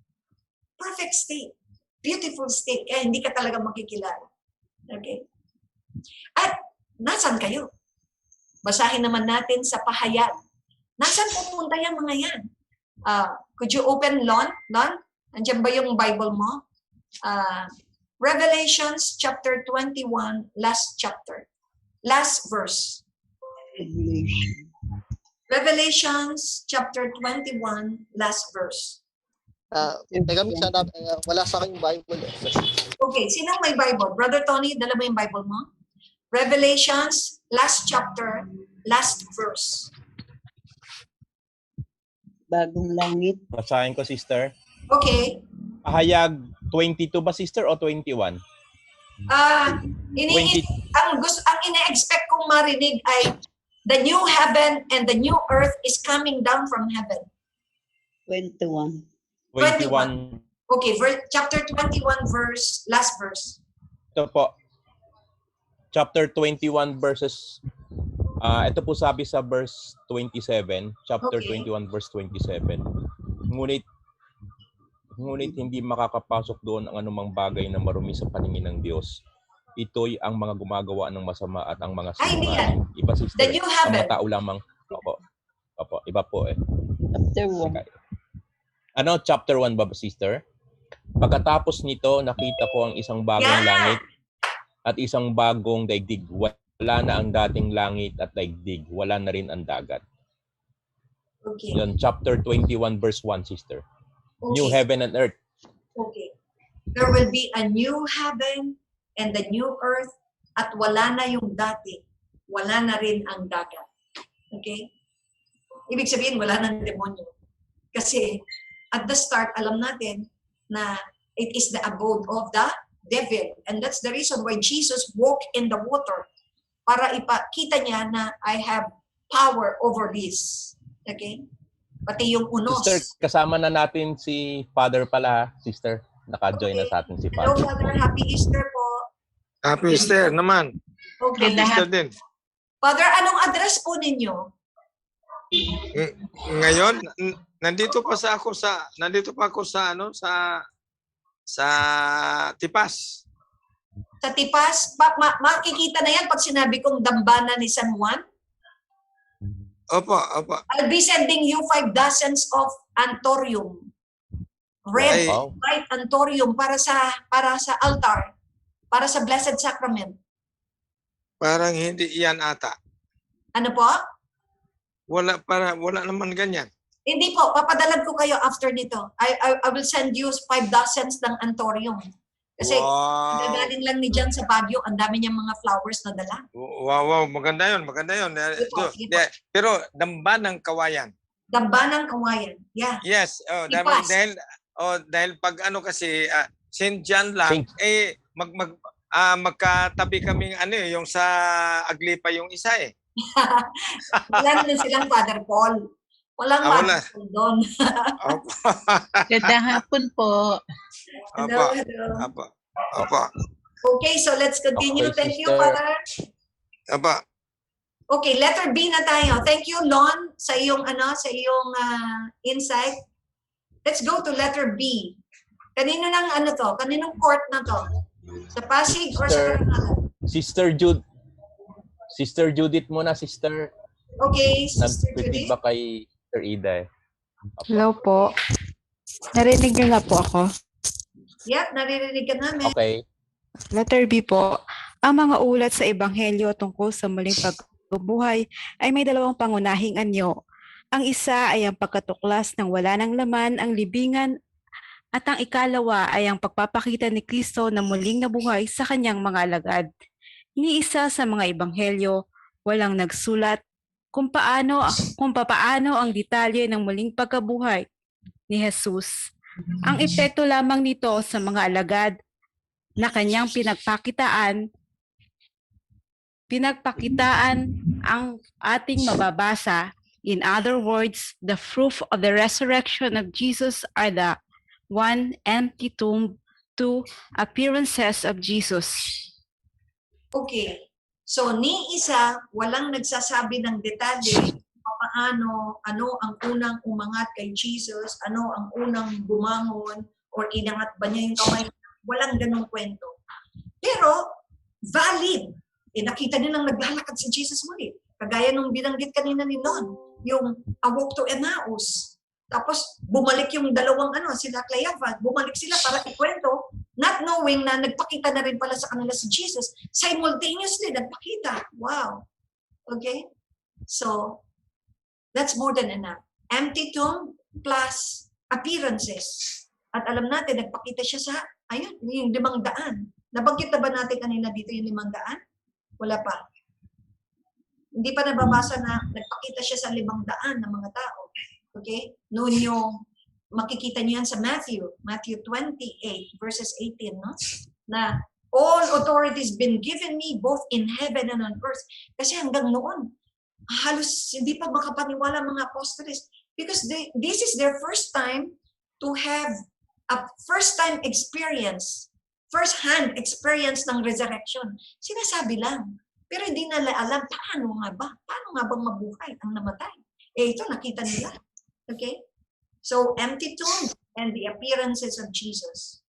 Perfect state. Beautiful state. Kaya hindi ka talaga makikilala. Okay? At nasan kayo? Basahin naman natin sa pahayag. Nasaan pupunta yung mga yan? Could you open, Lon? Lon? Nandiyan ba yung Bible mo? Revelations chapter 21, last chapter. Last verse. Revelations chapter 21, last verse. Teka, minsan wala sa akin yung Bible. Okay, sino may Bible? Brother Tony, dala mo yung Bible mo? Revelations, last chapter, last verse. Bagong langit. Basahin ko, sister. Okay. Pahayag 22 ba, sister, o 21? Ang ina-expect kong marinig ay the new heaven and the new earth is coming down from heaven. 21. 21. Okay, chapter 21 verse, last verse. Ito po. Chapter 21 verses, ito po sabi sa verse 27, chapter Okay. 21 verse 27. Ngunit hindi makakapasok doon ang anumang bagay na marumi sa paningin ng Diyos. Ito'y ang mga gumagawa ng masama at ang mga Ay, hindi sinungaling. Iba, sister. The new Ang heaven. mga tao lamang. Opo, iba po eh. Chapter 1. Chapter 1 ba, sister? Pagkatapos nito, nakita ko ang isang bagong langit at isang bagong daigdig. Wala na ang dating langit at daigdig. Wala na rin ang dagat. Okay. Yan, chapter 21 verse 1, sister. Okay. New heaven and earth. Okay. There will be a new heaven and the new earth at wala na yung dati. Wala na rin ang dagat. Okay? Ibig sabihin, wala nang demonyo. Kasi at the start, alam natin na it is the abode of the devil. And that's the reason why Jesus walked in the water para ipakita niya na I have power over this. Okay? Pati yung unos. Sister, kasama na natin si Father pala, sister. Naka-join na sa atin si Hello, Father. Father. Happy Easter po. Happy Easter naman. Okay. Happy Easter din. Father, anong address po ninyo? Ngayon, nandito pa ako sa Tipas. Sa Tipas, makikita na yan pag sinabi kong dambana ni San Juan. Opo. I'll be sending you 5 dozens of antorium. Red, white antorium para sa altar, para sa Blessed Sacrament. Parang hindi yan ata. Ano po? Wala naman ganyan. Hindi po, papadalan ko kayo after nito. I will send you 5 dozens ng antorium. Kasi gagaling lang ni Jan sa Baguio, ang dami niyang mga flowers na dala. Wow, maganda yun. Pero damba ng kawayan. Damba ng kawayan. Yeah. Yes, Tipas. dahil pag kasi St. John lang magkatabi kaming yung sa Aglipa yung isa eh. Wala na silang Father Paul. Walang Father Paul doon. Gandang hapon po. Hello. Opo. Okay, so let's continue. Okay, Thank you, sister. Father. Opo. Okay, letter B na tayo. Thank you, Lon, sa iyong insight. Let's go to letter B. Kaninong court na to? Sa Pasig or sa Karangalan? Sister Judith muna, sister. Okay, Sister Nag-repeat Judith. ba kay Sir Ida eh? Hello po. Narinig niyo na po ako. Yep, naririnig ka namin. Okay. Letter B po. Ang mga ulat sa Ebanghelyo tungkol sa muling pagbubuhay ay may dalawang pangunahing anyo. Ang isa ay ang pagkatuklas ng wala ng laman ang libingan at ang ikalawa ay ang pagpapakita ni Kristo na muling nabuhay sa kanyang mga alagad. Ni isa sa mga Ebanghelyo, walang nagsulat kung paano ang detalye ng muling pagkabuhay ni Jesus. Ang epekto lamang nito sa mga alagad na kanyang pinagpakitaan ang ating mababasa. In other words, the proof of the resurrection of Jesus are the one empty tomb 2 appearances of Jesus. Okay. So, ni isa, walang nagsasabi ng detalye paano, ano ang unang umangat kay Jesus, ano ang unang bumangon, or inangat ba niya yung kamay. Walang ganong kwento. Pero, valid. Nakita nilang naglalakad si Jesus muli. Kagaya nung binanggit kanina ni Don, yung a walk to Emmaus. Tapos, bumalik yung dalawang sila Cleophas, bumalik sila para ikwento, not knowing na nagpakita na rin pala sa kanila si Jesus. Simultaneously, nagpakita. Wow. Okay? So, that's more than enough. Empty tomb plus appearances. At alam natin, nagpakita siya sa, yung 500. Nabanggit na ba natin kanina dito yung 500? Wala pa. Hindi pa nababasa na nagpakita siya sa 500 na mga tao. Okay? Noon yung makikita niyo yan sa Matthew 28 verses 18, no? Na all authority has been given me both in heaven and on earth. Kasi hanggang noon, halos hindi pa makapaniwala mga apostoles because this is their first time to have a first-time experience, first-hand experience ng resurrection. Sinasabi lang. Pero hindi nila alam paano nga bang mabuhay ang namatay. Ito, nakita nila. Okay? So, empty tomb and the appearances of Jesus.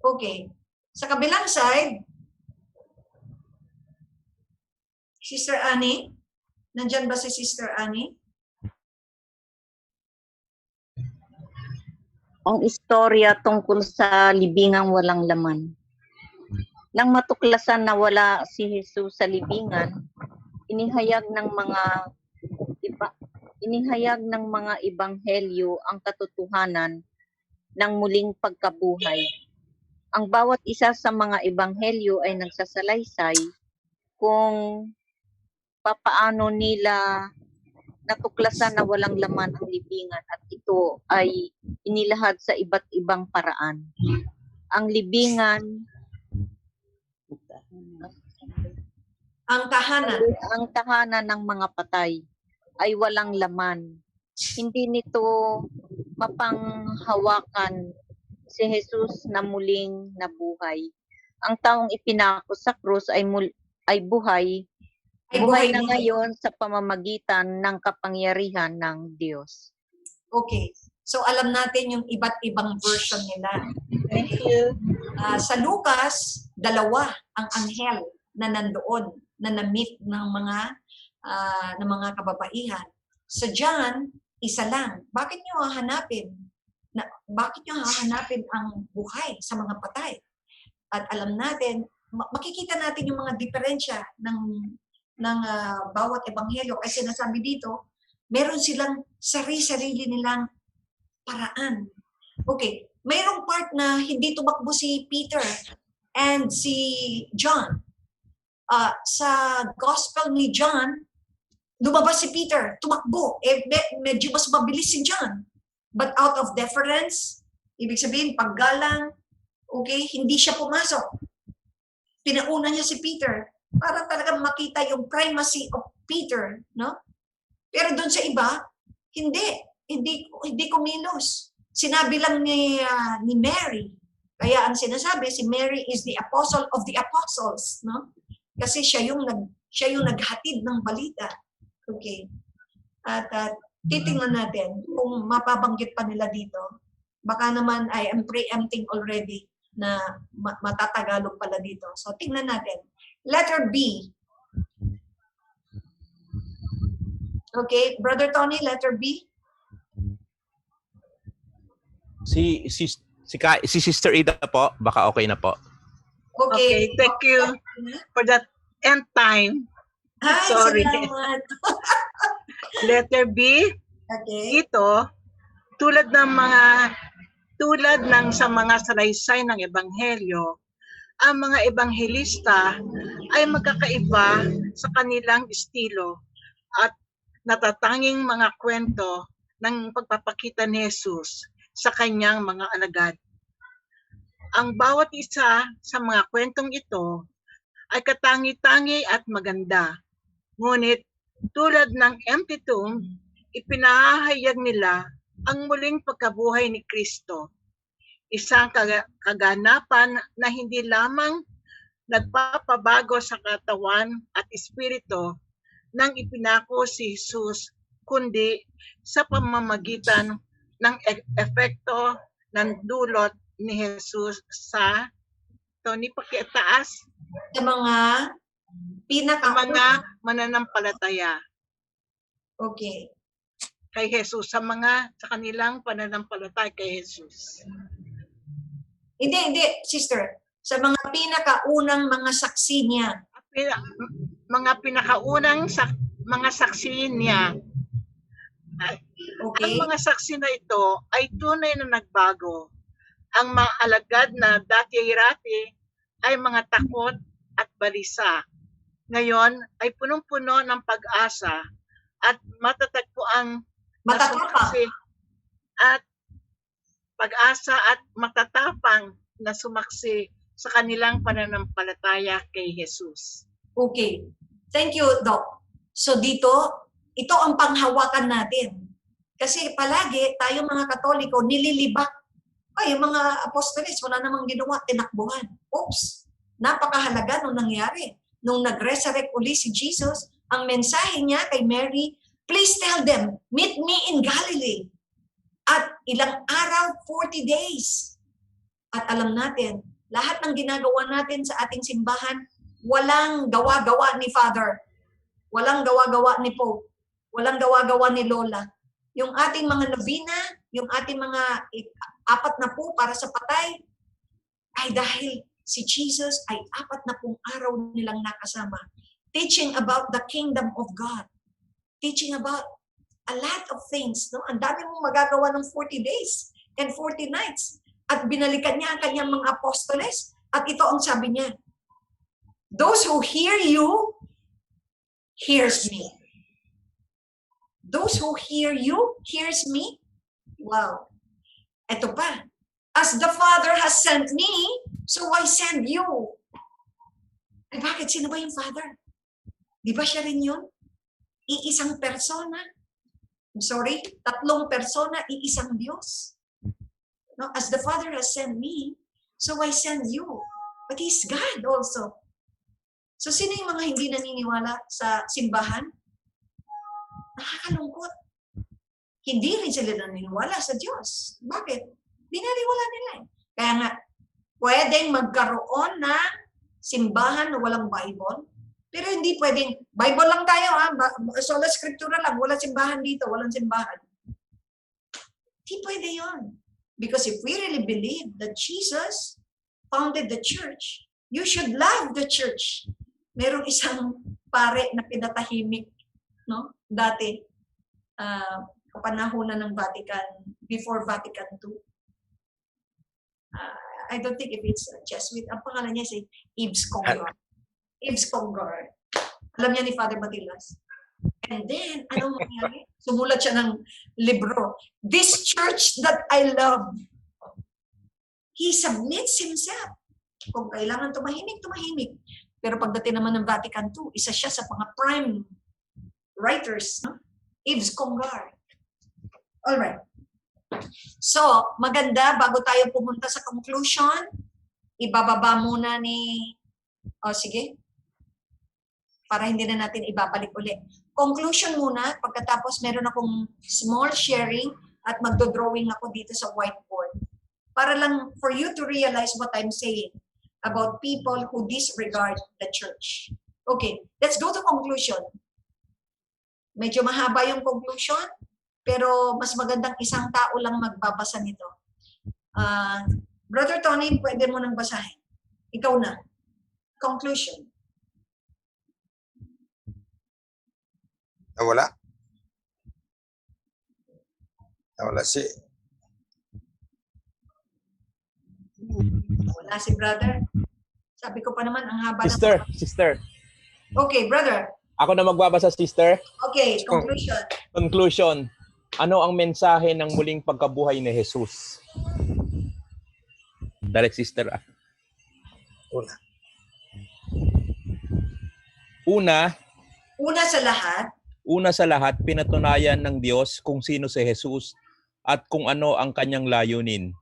Okay. Sa kabilang side, Sister Annie, nandyan ba si Sister Annie? Ang istorya tungkol sa libingang walang laman. Nang matuklasan na wala si Jesus sa libingan, inihayag ng mga ebanghelyo ang katotohanan ng muling pagkabuhay. Ang bawat isa sa mga ebanghelyo ay nagsasalaysay kung papaano nila natuklasan na walang laman ang libingan at ito ay inilahad sa iba't ibang paraan. Ang libingan, ang tahanan ng mga patay ay walang laman. Hindi nito mapanghawakan si Jesus na muling nabuhay. Ang taong ipinako sa krus ay buhay na ngayon sa pamamagitan ng kapangyarihan ng Diyos. Okay. So alam natin yung iba't ibang version nila. Thank you. Sa Lucas, 2 ang anghel na nandoon na na-meet ng mga kababaihan. Sa John, isa lang. Bakit niyo hahanapin ang buhay sa mga patay? At alam natin, makikita natin yung mga diferensya ng bawat ebanghelyo. Kasi sinasabi dito, meron silang sarili-sarili nilang paraan. Okay, mayroong part na hindi tumakbo si Peter and si John. Sa Gospel ni John, lumabas si Peter, tumakbo. Medyo mas mabilis si John. But out of deference, ibig sabihin, paggalang, okay, hindi siya pumasok. Pinauna niya si Peter para talagang makita yung primacy of Peter, no? Pero doon sa iba, hindi kumilos. Sinabi lang ni Mary. Kaya ang sinasabi, si Mary is the apostle of the apostles, no? Kasi siya yung naghatid ng balita. Okay. At titingnan natin kung mapabanggit pa nila dito. Baka naman I am preempting already na matatagalog pala dito. So tingnan natin. Letter B. Okay, Brother Tony, letter B. Si Sister Ida po, baka okay na po. Okay, thank you for that end time. Hi, Sorry. salamat. Letter B. Okay. Ito, tulad ng sa mga salaysay ng ebanghelyo, ang mga ebanghelista ay magkakaiba sa kanilang estilo at natatanging mga kwento ng pagpapakita ni Jesus sa kanyang mga alagad. Ang bawat isa sa mga kwentong ito ay katangi-tangi at maganda. Ngunit tulad ng empty tomb, ipinahayag nila ang muling pagkabuhay ni Kristo. isang kaganapan na hindi lamang nagpapabago sa katawan at espiritu nang ipinako si Jesus, kundi sa pamamagitan ng epekto ng dulot ni Jesus sa Tony, pakitaas. Sa mga mga mananampalataya. Okay. Kay Jesus, sa kanilang pananampalataya kay Jesus. Hindi, sister. Sa mga pinakaunang mga saksi niya. Mga pinakaunang mga saksi niya. Okay. Ang mga saksi na ito ay tunay na nagbago. Ang mga alagad na dati-rati ay mga takot at balisa. Ngayon ay punong-puno ng pag-asa at matatagpuang sumaksi at pag-asa at matatapang na sumaksi sa kanilang pananampalataya kay Jesus. Okay. Thank you, Doc. So dito, ito ang panghawakan natin. Kasi palagi tayo mga Katoliko nililibak. Ay, yung mga apostoles, wala namang ginawa, tinakbuhan. Oops! Napakahalaga nung nangyari. Nung nag-resurrect uli si Jesus, ang mensahe niya kay Mary, please tell them, meet me in Galilee. At ilang araw, 40 days. At alam natin, lahat ng ginagawa natin sa ating simbahan, walang gawa-gawa ni Father. Walang gawa-gawa ni Pope. Walang gawa-gawa ni Lola. Yung ating mga nobina, yung ating mga 40 para sa patay, ay dahil si Jesus ay 40 araw nilang nakasama. Teaching about the kingdom of God. Teaching about a lot of things. No? Ang dami mong magagawa ng 40 days and 40 nights. At binalikan niya ang kanyang mga apostoles. At ito ang sabi niya, those who hear you, hears me. Those who hear you, hears me. Wow. Ito pa. As the Father has sent me, so I send you. Ay bakit? Sino ba yung Father? Di ba siya rin yun? Iisang persona. I'm sorry, 3 persona, iisang Diyos. No? As the Father has sent me, so I send you. But He's God also. So sino yung mga hindi naniniwala sa simbahan? Nakakalungkot. Hindi rin sila naniniwala sa Diyos. Bakit? Binaliwala nila eh. Kaya nga, pwedeng magkaroon na simbahan na walang Bible, pero hindi pwedeng, Bible lang tayo ha, sola scriptura lang, walang simbahan dito, walang simbahan. Hindi pwede yun. Because if we really believe that Jesus founded the church, you should love the church. Merong isang pare na pinatahimik, no? Dati, kapanahonan ng Vatican, before Vatican II. I don't think if it's Jesuit. Ang pangalan niya si Yves Congar. Yves Congar. Alam niya ni Father Matilas. And then, anong nangyari? Sumulat siya ng libro. This church that I love. He submits himself. Kung kailangan tumahimik, tumahimik. Pero pagdating naman ng Vatican II, isa siya sa mga prime writers. No? Yves Congar. Alright. So, maganda, bago tayo pumunta sa conclusion, ibababa muna ni, sige, para hindi na natin ibabalik ulit. Conclusion muna, pagkatapos meron akong small sharing at magdodrawing ako dito sa whiteboard. Para lang for you to realize what I'm saying about people who disregard the church. Okay, let's go to conclusion. Medyo mahaba yung conclusion, pero mas magandang isang tao lang magbabasa nito. Brother Tony, pwede mo nang basahin. Ikaw na. Conclusion. Nawala? Nawala si... Wala si brother. Sabi ko pa naman, ang haba Sister. Okay, brother. Ako na magbabasa, sister. Okay, conclusion. Conclusion. Ano ang mensahe ng muling pagkabuhay ni Jesus? Direct sister. Una sa lahat, pinatunayan ng Diyos kung sino si Jesus at kung ano ang kanyang layunin.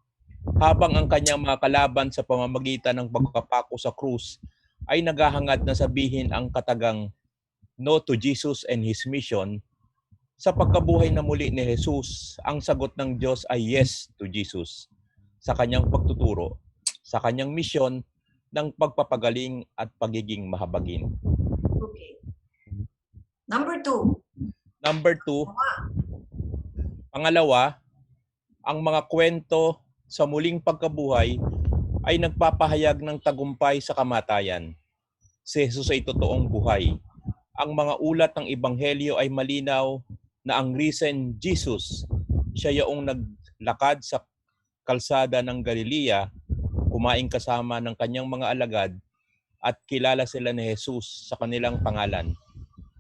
habang ang kanyang mga kalaban sa pamamagitan ng pagkapako sa krus ay naghahangad na sabihin ang katagang no to Jesus and His mission. Sa pagkabuhay na muli ni Jesus, ang sagot ng Diyos ay yes to Jesus sa kanyang pagtuturo, sa kanyang misyon ng pagpapagaling at pagiging mahabagin. Okay. Number 2. Number 2, pangalawa, ang mga kwento sa muling pagkabuhay ay nagpapahayag ng tagumpay sa kamatayan. Si Jesus ay totoong buhay. Ang mga ulat ng Ebanghelyo ay malinaw na ang risen Jesus, siya yung naglakad sa kalsada ng Galilea, kumain kasama ng kanyang mga alagad at kilala sila ni Jesus sa kanilang pangalan.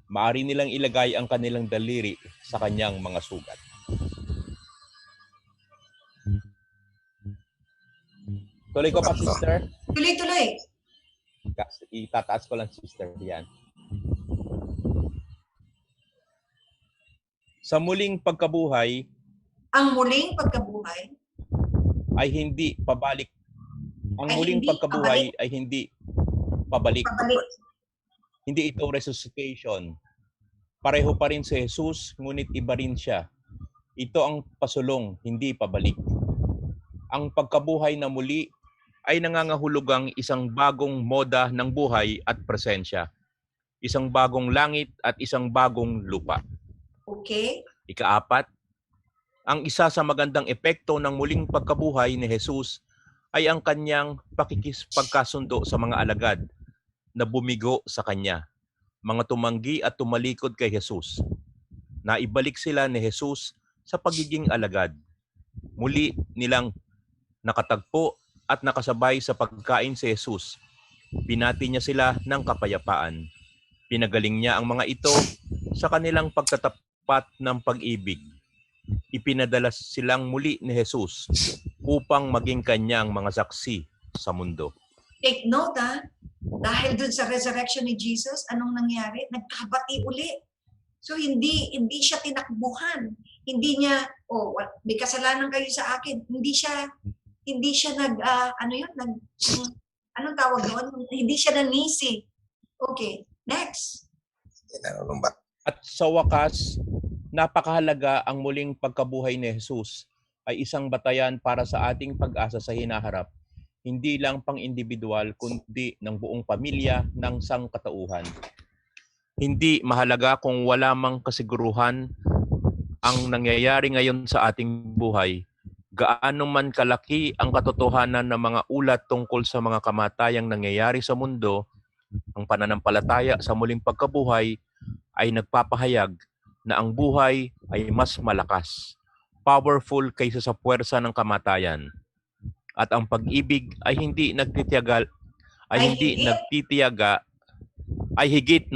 Maari nilang ilagay ang kanilang daliri sa kanyang mga sugat. Tuloy ko pa, sister. Tuloy-tuloy. Itataas ko lang, sister. Yan. Sa muling pagkabuhay, ang muling pagkabuhay ay hindi pabalik. Ang Ay muling hindi pagkabuhay pabalik. ay hindi pabalik. Pabalik. Hindi ito resuscitation. Pareho pa rin si Jesus, ngunit iba rin siya. Ito ang pasulong, hindi pabalik. Ang pagkabuhay na muli ay nangangahulugang isang bagong moda ng buhay at presensya. Isang bagong langit at isang bagong lupa. Okay. Ika-4, ang isa sa magandang epekto ng muling pagkabuhay ni Jesus ay ang kanyang pakikipagkasundo sa mga alagad na bumigo sa kanya, mga tumanggi at tumalikod kay Jesus. Naibalik sila ni Jesus sa pagiging alagad. Muli nilang nakatagpo at nakasabay sa pagkain si Jesus. Binati niya sila ng kapayapaan. Pinagaling niya ang mga ito sa kanilang pagtatapat ng pag-ibig. Ipinadala silang muli ni Jesus upang maging kanyang mga saksi sa mundo. Take note, ha? Dahil dun sa resurrection ni Jesus, anong nangyari? Nagkabati uli. So hindi siya tinakbuhan. Hindi niya, may kasalanan kayo sa akin. Hindi siya anong tawag doon? Hindi siya nanisi. Okay, next. At sa wakas, napakahalaga ang muling pagkabuhay ni Jesus ay isang batayan para sa ating pag-asa sa hinaharap, hindi lang pang-individual kundi ng buong pamilya ng sangkatauhan. Hindi mahalaga kung wala mang kasiguruhan ang nangyayari ngayon sa ating buhay, gaano man kalaki ang katotohanan ng mga ulat tungkol sa mga kamatayang nangyayari sa mundo, ang pananampalataya sa muling pagkabuhay ay nagpapahayag na ang buhay ay mas malakas, powerful kaysa sa puwersa ng kamatayan. At ang pag-ibig ay higit na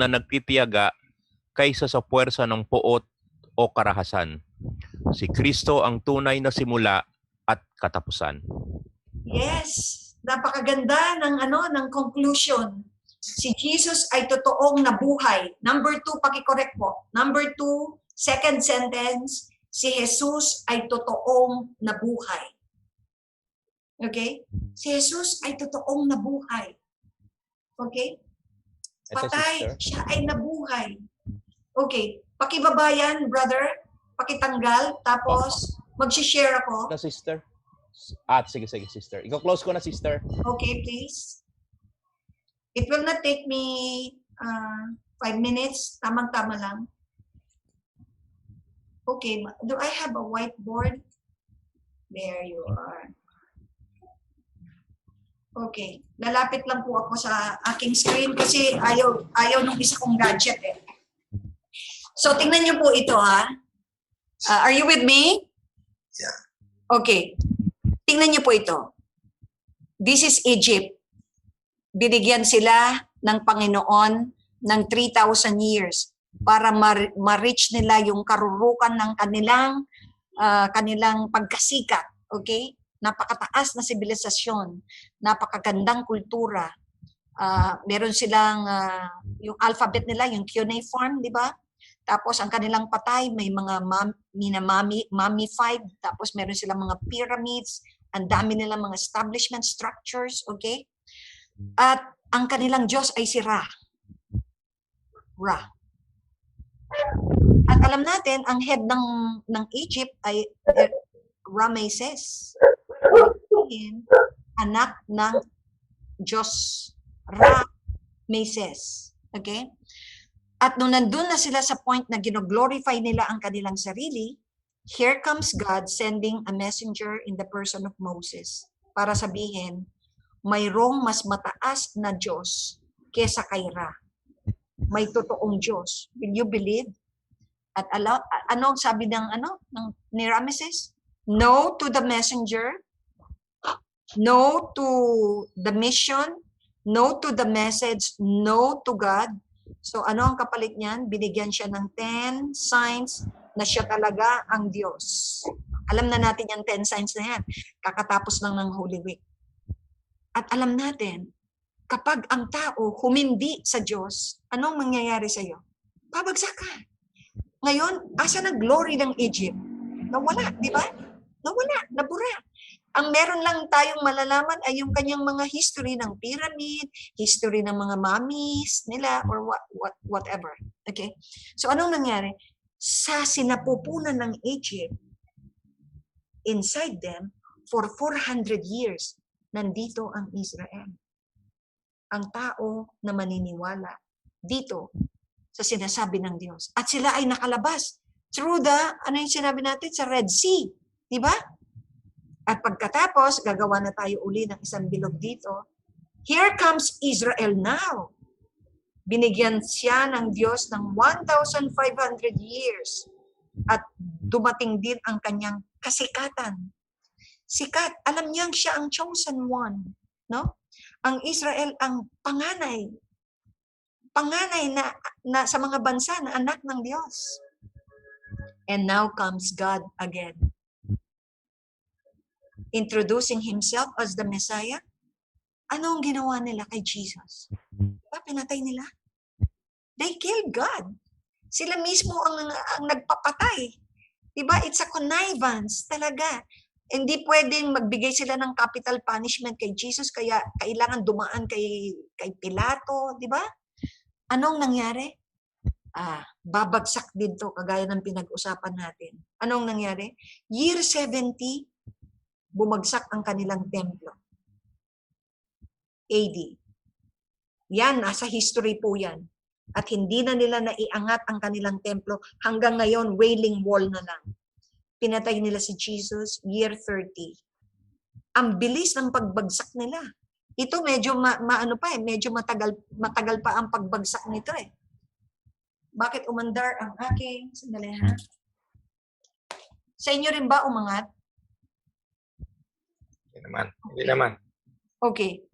nagtitiyaga kaysa sa puwersa ng puot o karahasan. Si Kristo ang tunay na simula at katapusan. Yes, napakaganda ng conclusion. Si Jesus ay totoong nabuhay. Number 2, paki-correct po. Number 2, second sentence, si Jesus ay totoong nabuhay. Okay? Si Jesus ay totoong nabuhay. Okay? Patay, siya ay nabuhay. Okay, pakibabayan, brother, pakitanggal, tapos mag-share ako. Na, sister? Sige, sister. Iko-close ko na, sister. Okay, please. It will not take me 5 minutes. Tamang-tama lang. Okay, do I have a whiteboard? There you are. Okay, lalapit lang po ako sa aking screen kasi ayaw nung isa kong gadget eh. So, tingnan niyo po ito, ha? Are you with me? Yeah. Okay. Tingnan niyo po ito. This is Egypt. Binigyan sila ng Panginoon ng 3,000 years para ma-reach nila yung karurukan ng kanilang pagkasikat. Okay? Napakataas na sibilisasyon, napakagandang kultura. Meron silang, yung alphabet nila, yung cuneiform, di ba? Tapos ang kanilang patay, may mga mummified. Tapos meron silang mga pyramids, Ang dami nilang mga establishment structures, okay? At ang kanilang Diyos ay si Ra. Ra. At alam natin, ang head ng Egypt ay Ramesses. Anak ng Diyos. Ra-Meses. Okay? At nung nandun na sila sa point na gino-glorify nila ang kanilang sarili, here comes God sending a messenger in the person of Moses para sabihin, mayroong mas mataas na Diyos kesa kay Ra. May totoong Diyos. Will you believe? At ano sabi ni Ramesses? No to the messenger, no to the mission, no to the message, no to God. So ano ang kapalit niyan? Binigyan siya ng 10 signs na siya talaga ang Diyos. Alam na natin yung 10 signs na yan. Kakatapos lang ng Holy Week. At alam natin, kapag ang tao humindi sa Diyos, anong mangyayari sa iyo? Pabagsak ka. Ngayon, asa na glory ng Egypt? Nawala, di ba? Nawala, nabura. Ang meron lang tayong malalaman ay yung kanyang mga history ng pyramid, history ng mga mummies nila, or whatever. Okay? So anong nangyari? Sa sinapupunan ng Egypt, inside them, for 400 years, nandito ang Israel. Ang tao na maniniwala dito sa sinasabi ng Diyos. At sila ay nakalabas through ano yung sinabi natin, sa Red Sea. Diba? At pagkatapos, gagawa na tayo uli ng isang bilog dito. Here comes Israel now. Binigyan siya ng Diyos ng 1,500 years. At dumating din ang kanyang kasikatan. Sikat, alam niyang siya ang chosen one. No? Ang Israel ang panganay na sa mga bansa na anak ng Diyos. And now comes God again. Introducing himself as the Messiah. Ano ang ginawa nila kay Jesus? Pinatay nila. They killed God. Sila mismo ang nagpapatay. Diba? It's a connivance talaga. Hindi pwedeng magbigay sila ng capital punishment kay Jesus, kaya kailangan dumaan kay Pilato, di ba? Anong nangyari? Babagsak din to, kagaya ng pinag-usapan natin. Anong nangyari? Year 70, bumagsak ang kanilang templo. AD. Yan, nasa history po yan. At hindi na nila naiangat ang kanilang templo. Hanggang ngayon, Wailing Wall na lang. Pinatay nila si Jesus, year 30. Ang bilis ng pagbagsak nila. Ito medyo medyo matagal pa ang pagbagsak nito eh. Bakit umandar ang aking? Sandali ha. Sa inyo rin ba umangat? Hindi naman. Okay.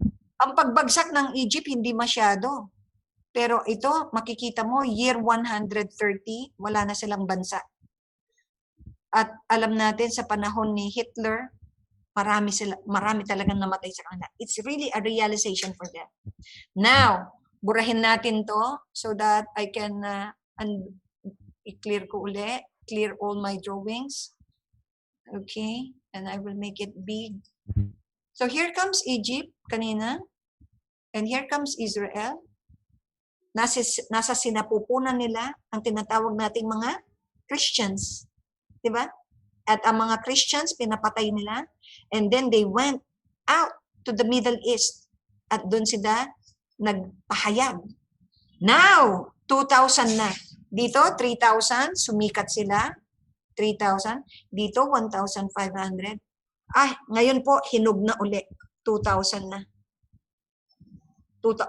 Ang pagbagsak ng Egypt hindi masyado. Pero ito, makikita mo, year 130, wala na silang bansa. At alam natin sa panahon ni Hitler, marami talagang namatay sa kanila. It's really a realization for them. Now, burahin natin to so that I can i-clear ko uli, clear all my drawings. Okay, and I will make it big. So here comes Egypt kanina, and here comes Israel. Nasa sinapupunan nila ang tinatawag nating mga Christians. Diba? At ang mga Christians, pinapatay nila. And then they went out to the Middle East. At doon sila nagpahayag. Now, 2,000 na. Dito, 3,000. Sumikat sila. 3,000. Dito, 1,500. Ngayon po, hinog na uli. 2,000 na.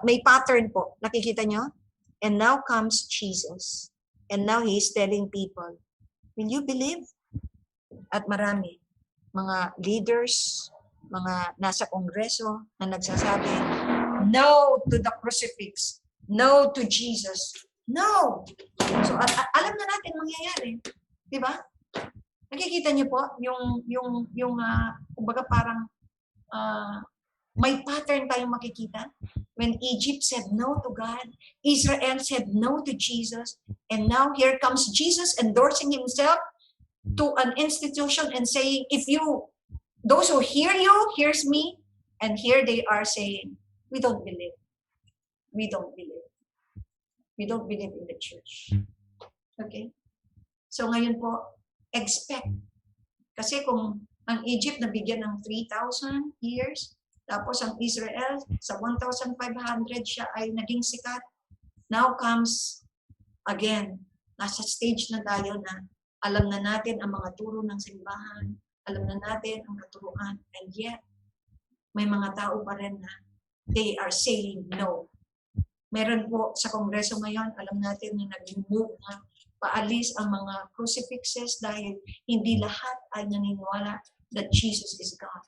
May pattern po. Nakikita nyo? And now comes Jesus. And now He is telling people, will you believe? At marami, mga leaders, mga nasa kongreso na nagsasabi, no to the crucifix, no to Jesus, no! So alam na natin mangyayari, di ba? Nakikita niyo po kumbaga parang may pattern tayong makikita. When Egypt said no to God, Israel said no to Jesus, and now here comes Jesus endorsing himself to an institution and saying, if you those who hear you, hears me, and here they are saying, we don't believe. We don't believe. We don't believe in the church. Okay? So ngayon po, expect. Kasi kung ang Egypt nabigyan ng 3,000 years, tapos ang Israel sa 1,500 siya ay naging sikat. Now comes, again, nasa stage na tayo na alam na natin ang mga turo ng simbahan, alam na natin ang katuruan, and yet, may mga tao pa rin na they are saying no. Meron po sa Kongreso ngayon, alam natin na nag-move na paalis ang mga crucifixes dahil hindi lahat ay naniniwala that Jesus is God.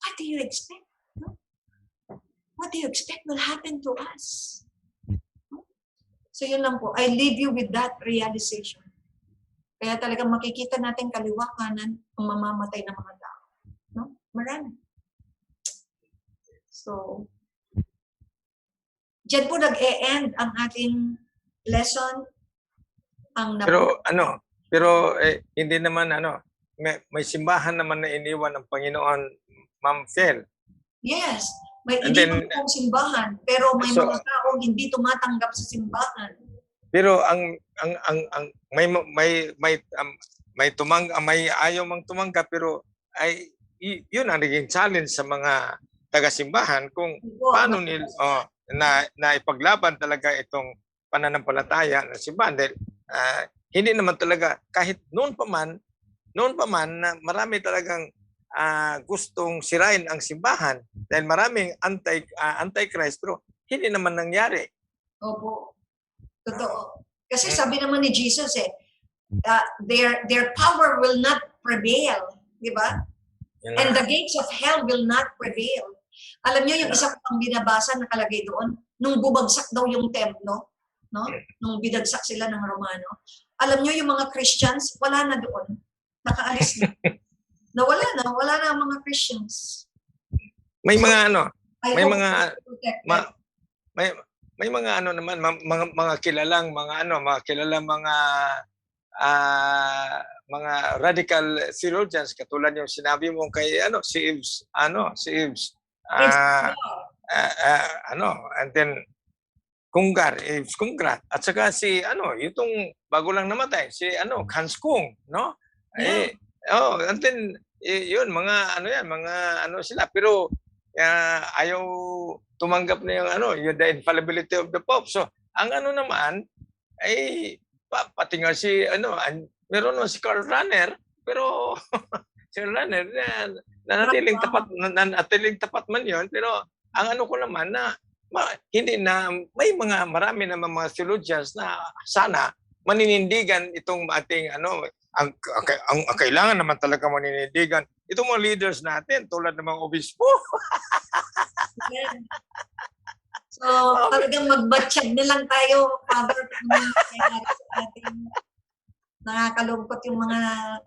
What do you expect? No? What do you expect will happen to us? No? So yun lang po. I leave you with that realization. Kaya talagang makikita natin kaliwa kanan ang mamamatay ng mga tao. No? Marami. So, diyan po nag-e-end ang ating lesson. Pero hindi naman may simbahan naman na iniwan ng Panginoon, Ma'am Phil. Yes, may iniwan pong simbahan, pero may mga tao hindi tumatanggap sa simbahan. Pero may ayaw mang tumanggap, pero ay yun ang naging challenge sa mga taga-simbahan kung paano na ipaglaban talaga itong pananampalataya ng simbahan. Dahil hindi naman talaga, kahit noon pa man na marami talagang gustong sirain ang simbahan dahil maraming anti-Christ, pero hindi naman nangyari. Opo. Totoo. Kasi sabi naman ni Jesus their power will not prevail, di ba? And the gates of hell will not prevail. Alam niyo yung isa pang binabasa nakalagay doon, nung bumagsak daw yung templo, no? Nung binagsak sila ng Romano. Alam niyo yung mga Christians, wala na doon. Nakaalis na. Wala na ang mga Christians. May mga may mga naman mga kilalang mga radical theologians katulad yung sinabi mo kay si Yves and then Yves Kungrat at saka si itong bago lang namatay si Hans Kung, no? And then yun mga sila, pero ayaw tumanggap na yung the infallibility of the Pope. So ang naman ay pati nga si meron naman si Karl Rahner, pero si Rahner nanatiling tapat man yon, pero ang ko naman na hindi na may marami na mga theologians na sana maninindigan itong ating ang kailangan naman talaga maninindigan itong mga leaders natin tulad ng mga obispo. So, talagang magbatsyag na lang tayo, Father, sa ating nakakalungkot yung mga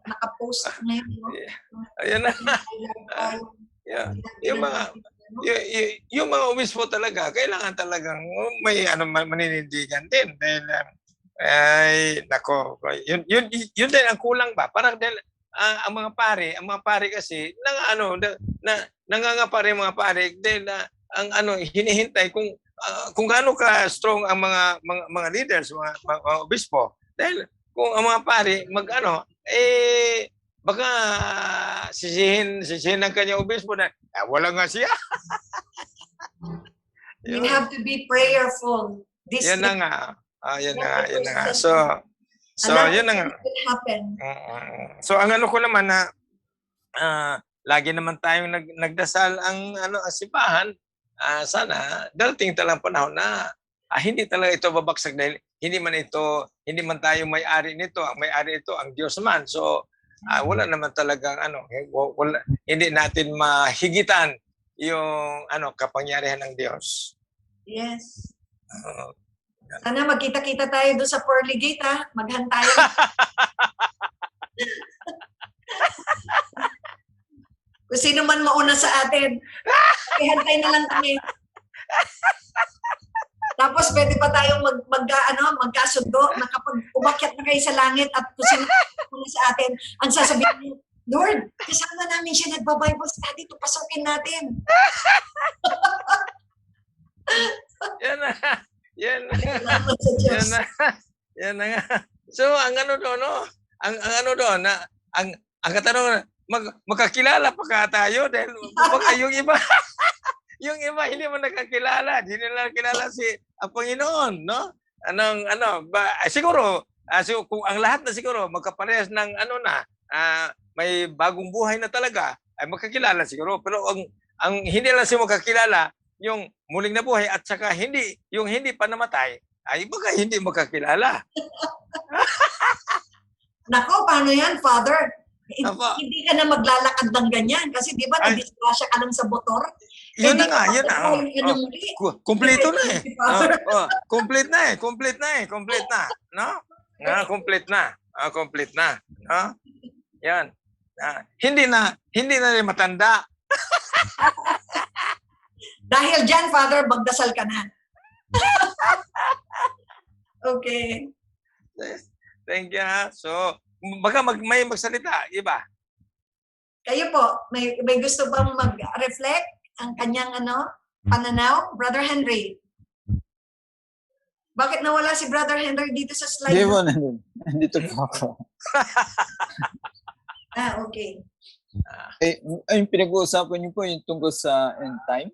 nakapost ngayon. No? Ayan na. Yung mga obispo talaga, kailangan talagang may maninindigan din. Dahil, yun din ang kulang ba? Parang dahil ang mga pare kasi, nangangapare mga pare, dahil ang hinihintay kung gaano ka strong ang mga leaders, mga obispo. Dahil kung ang mga pare baka sisihin ng kanyang obispo na wala nga siya. We have to be prayerful. Yan na nga. Yan na nga. So yan na nga. So ang ko naman na lagi naman tayong nagdasal ang simbahan. Sana darating talang panahon na hindi talaga ito babagsak dahil hindi man tayo may-ari nito, ang may-ari ito ang Diyos man. So wala naman talagang hindi natin mahigitan yung kapangyarihan ng Diyos. Yes. Sana magkita-kita tayo doon sa Pearly Gate, ha? Maghantayan. Kung sino man mauna sa atin, ihantay na lang kami. Tapos pwede pa tayong magkasundo na kapag umakyat na kayo sa langit at kung sino mauna sa atin, ang sasabihin niyo, Lord, kasama namin siya nagba-Bible study, pupasukin natin. Yan na. Yan na. Salamat sa Diyos. Yan na. Yan na nga. So, ang ano doon, no? Ang ano doon, ang katanungan, magkakilala pa ka tayo dahil baka yung iba, yung iba hindi mo nakakilala, hindi nila kilala si ang Panginoon, no? Siguro, kung ang lahat na siguro magkaparehas ng may bagong buhay na talaga, ay magkakilala siguro. Pero ang hindi lang si magkakilala, yung muling nabuhay at saka yung hindi pa namatay, ay baka hindi magkakilala. Nako, paano yan, Father? Hindi ka na maglalakad ng ganyan kasi di ba nadisgrasya ka lang sa motor? Yun na nga, yun na. Kompleto na eh. Complete na. No? Complete na. No? Yan. Hindi na rin matanda. Dahil dyan, Father, magdasal ka na. Okay. Thank you. So, baka may magsalita, iba. Kayo po, may gusto bang mag-reflect ang kanyang pananaw? Brother Henry. Bakit nawala si Brother Henry dito sa slide? Hindi mo, nandito po ako. Okay. Yung pinag-uusapan niyo po yung tungkol sa end time?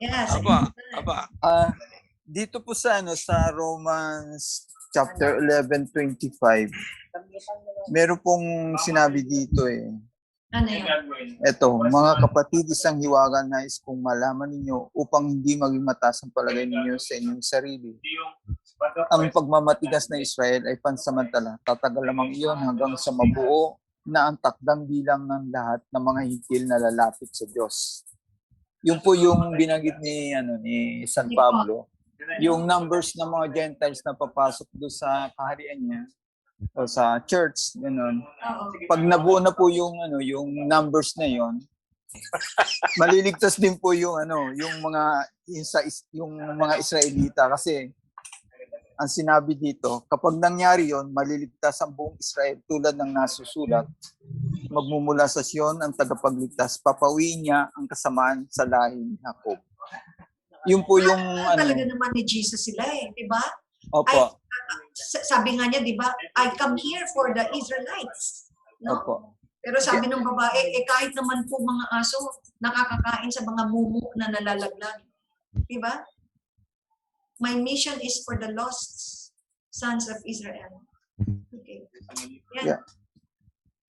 Yes. Aba. Dito po sa Romans chapter 11:25. Meron pong sinabi dito eh. Ano yun? Ito, mga kapatid, isang hiwaga nais kong malaman ninyo upang hindi maging mataas ang palagay ninyo sa inyong sarili. Ang pagmamatigas ng Israel ay pansamantala. Tatagal lamang iyon hanggang sa mabuo na ang takdang bilang ng lahat ng mga hintil na lalapit sa Diyos. Yun po yung binanggit ni San Pablo. Yung numbers ng mga Gentiles na papasok doon sa kaharian niya o sa church, gano'n. Pag nabuo na po yung numbers na yon, maliligtas din po yung mga Israelita kasi ang sinabi dito, kapag nangyari yon, maliligtas ang buong Israel tulad ng nasusulat. Magmumula sa Sion ang tagapagligtas, papawiin niya ang kasamaan sa lahi ni Jacob. Yun po yung talaga naman ni Jesus sila eh, di ba? Opo. Sabi nga niya, di ba, I come here for the Israelites. No? Opo. Pero sabi ng babae, kahit naman po mga aso, nakakakain sa mga mumu na nalalaglag. Di ba? My mission is for the lost sons of Israel. Okay. Yeah.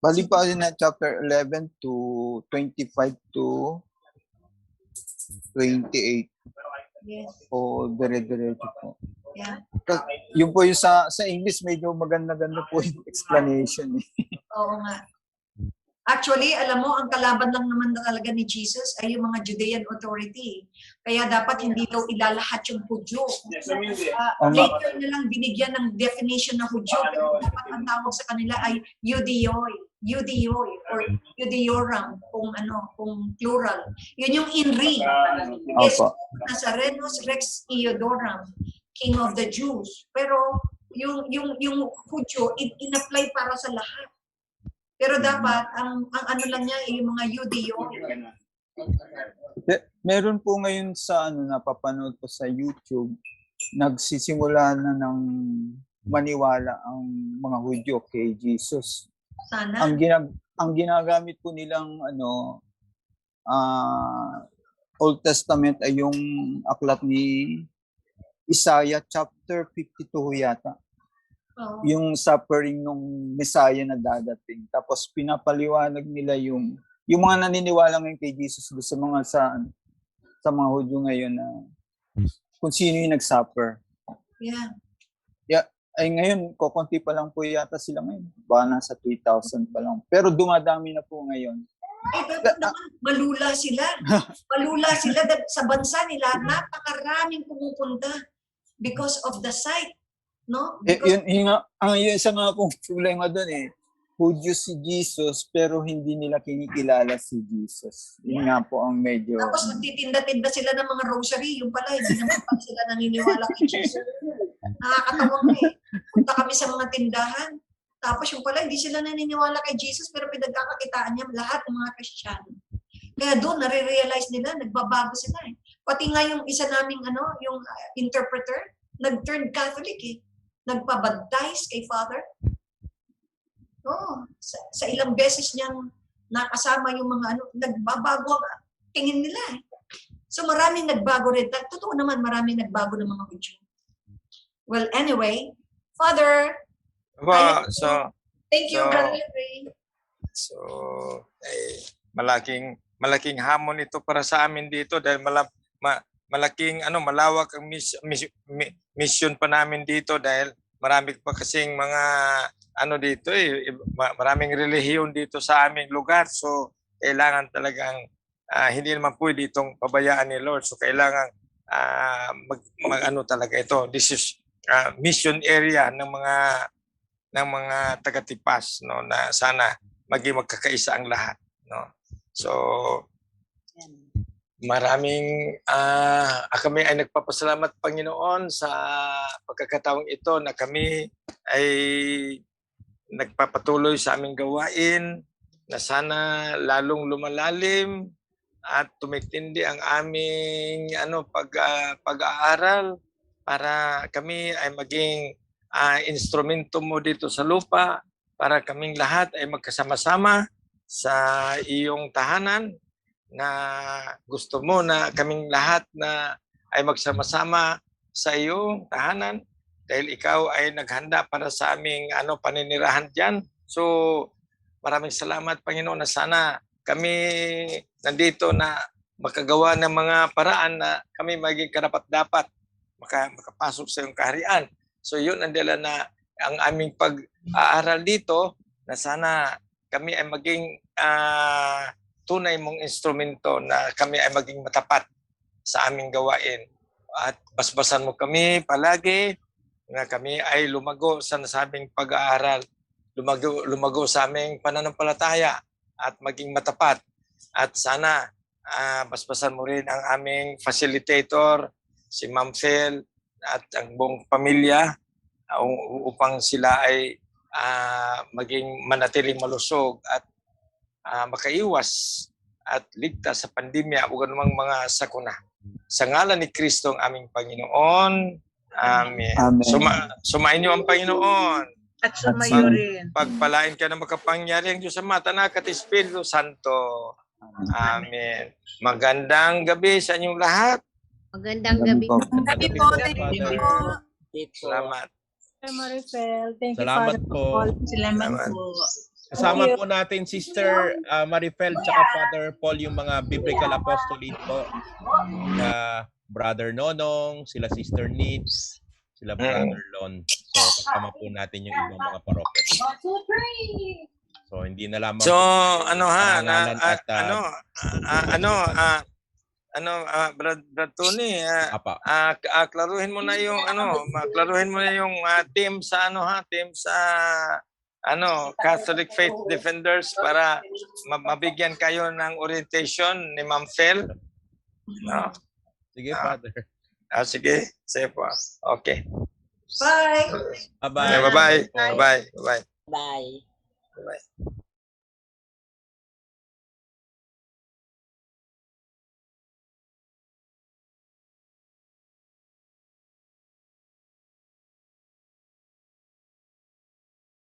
Balik pa rin na chapter 11 to 25 to 28. Yes. O dire-diretso po. Yeah. Yung po yung sa English, medyo maganda-ganda po yung explanation. Oo nga. Actually, alam mo, ang kalaban lang naman talaga ni Jesus ay yung mga Judean authority. Kaya dapat hindi daw ilalahat yung Hudyo. Later na lang binigyan ng definition ng Hudyo. Pero dapat ang tawag sa kanila ay Judaioi or Judaiorum, kung plural. Yun yung INRI. Yes, Nazarenos Rex Iodoram, King of the Jews. Pero yung Hudyo, in-apply para sa lahat. Pero dapat, ang ano lang niya, yung mga Judeo. Meron po ngayon sa napapanood ko sa YouTube, nagsisimula na ng maniwala ang mga Hudyo kay Jesus. Sana. Ang ginagamit po nilang Old Testament ay yung aklat ni Isaiah chapter 52 yata. Yung suffering nung Messiah na dadating. Tapos pinapaliwanag nila yung mga naniniwala ngayon kay Jesus sa mga Hudyo ngayon na kung sino yung nag-suffer. Yeah. Ay ngayon, kokonti pa lang po yata sila ngayon. Baka nasa 3,000 pa lang. Pero dumadami na po ngayon. Dapat naman malula sila. Malula sila sa bansa nila. Napakaraming pumupunta because of the sight. No? Yun isa nga pong problema doon eh. Hudyo si Jesus pero hindi nila kinikilala si Jesus. Yun nga po ang medyo... Tapos nagtitinda-tinda sila ng mga rosary. Yung pala, hindi naman pa sila naniniwala kay Jesus. Nakakatawa nga eh. Punta kami sa mga tindahan. Tapos yung pala, hindi sila naniniwala kay Jesus, pero pinagkakakitaan niya lahat ng mga Kristiyano. Kaya doon, nare-realize nila, nagbabago sila eh. Pati nga yung isa naming, yung interpreter, nag-turn Catholic eh. Nagpabaptize kay Father. Oo, sa ilang beses niyang nakasama yung mga nagbabago ang tingin nila eh. So maraming nagbago rin. Totoo naman, maraming nagbago ng mga Hudyo. Well, anyway, Father, thank you, Brother Ray. So, malaking hamon ito para sa amin dito dahil malaking malawak ang mission pa namin dito dahil marami pa kasing mga dito maraming relihiyon dito sa aming lugar. So, kailangan talagang hindi naman pwede itong pabayaan ni Lord. So, kailangan talaga ito. This is mission area ng mga taga-Tipas, no, na sana maging magkakaisa ang lahat, no. So kami ay nagpapasalamat, Panginoon, sa pagkakataong ito na kami ay nagpapatuloy sa aming gawain na sana lalong lumalalim at tumitindi ang aming pag-aaral para kami ay maging instrumento mo dito sa lupa, para kaming lahat ay magkasama-sama sa iyong tahanan na gusto mo na kaming lahat na ay magsama-sama sa iyong tahanan dahil ikaw ay naghanda para sa aming paninirahan diyan. So maraming salamat, Panginoon, na sana kami nandito na makagawa ng mga paraan na kami maging karapat-dapat makapasok sa iyong kaharian. So yun ang dala na ang aming pag-aaral dito na sana kami ay maging tunay mong instrumento na kami ay maging matapat sa aming gawain. At basbasan mo kami palagi na kami ay lumago sa nasabing pag-aaral, lumago sa aming pananampalataya at maging matapat. At sana basbasan mo rin ang aming facilitator, si Ma'am Phil, at ang buong pamilya upang sila ay maging manatiling malusog at makaiwas at ligtas sa pandemya o anumang mga sakuna. Sa ngalan ni Kristo ang aming Panginoon. Amen. Sumainyo ang Panginoon. At sumayo rin. Pagpalain ka na makapangyarihan Diyos Ama, Anak at Espiritu Santo. Amen. Magandang gabi sa inyong lahat. Magandang gabi. Gabi po. Salamat. Maricel, thank you, Salamat Father po. Paul. Salamat po. Kasama po natin Sister Marifel tsaka Father Paul yung mga biblical apostolate po. Brother Nonong, sila Sister Nitz, sila Brother Lon. So kasama po natin yung ibang mga parokya. So hindi na lamang Brad Tony, klaruhin mo na yung team sa team sa Catholic Faith Defenders para mabigyan kayo ng orientation ni Ma'am Phil. No? Sige, Father. Sige, sige po. Okay. Bye. Bye-bye. Bye-bye. Bye-bye. Bye-bye. Bye. Bye-bye.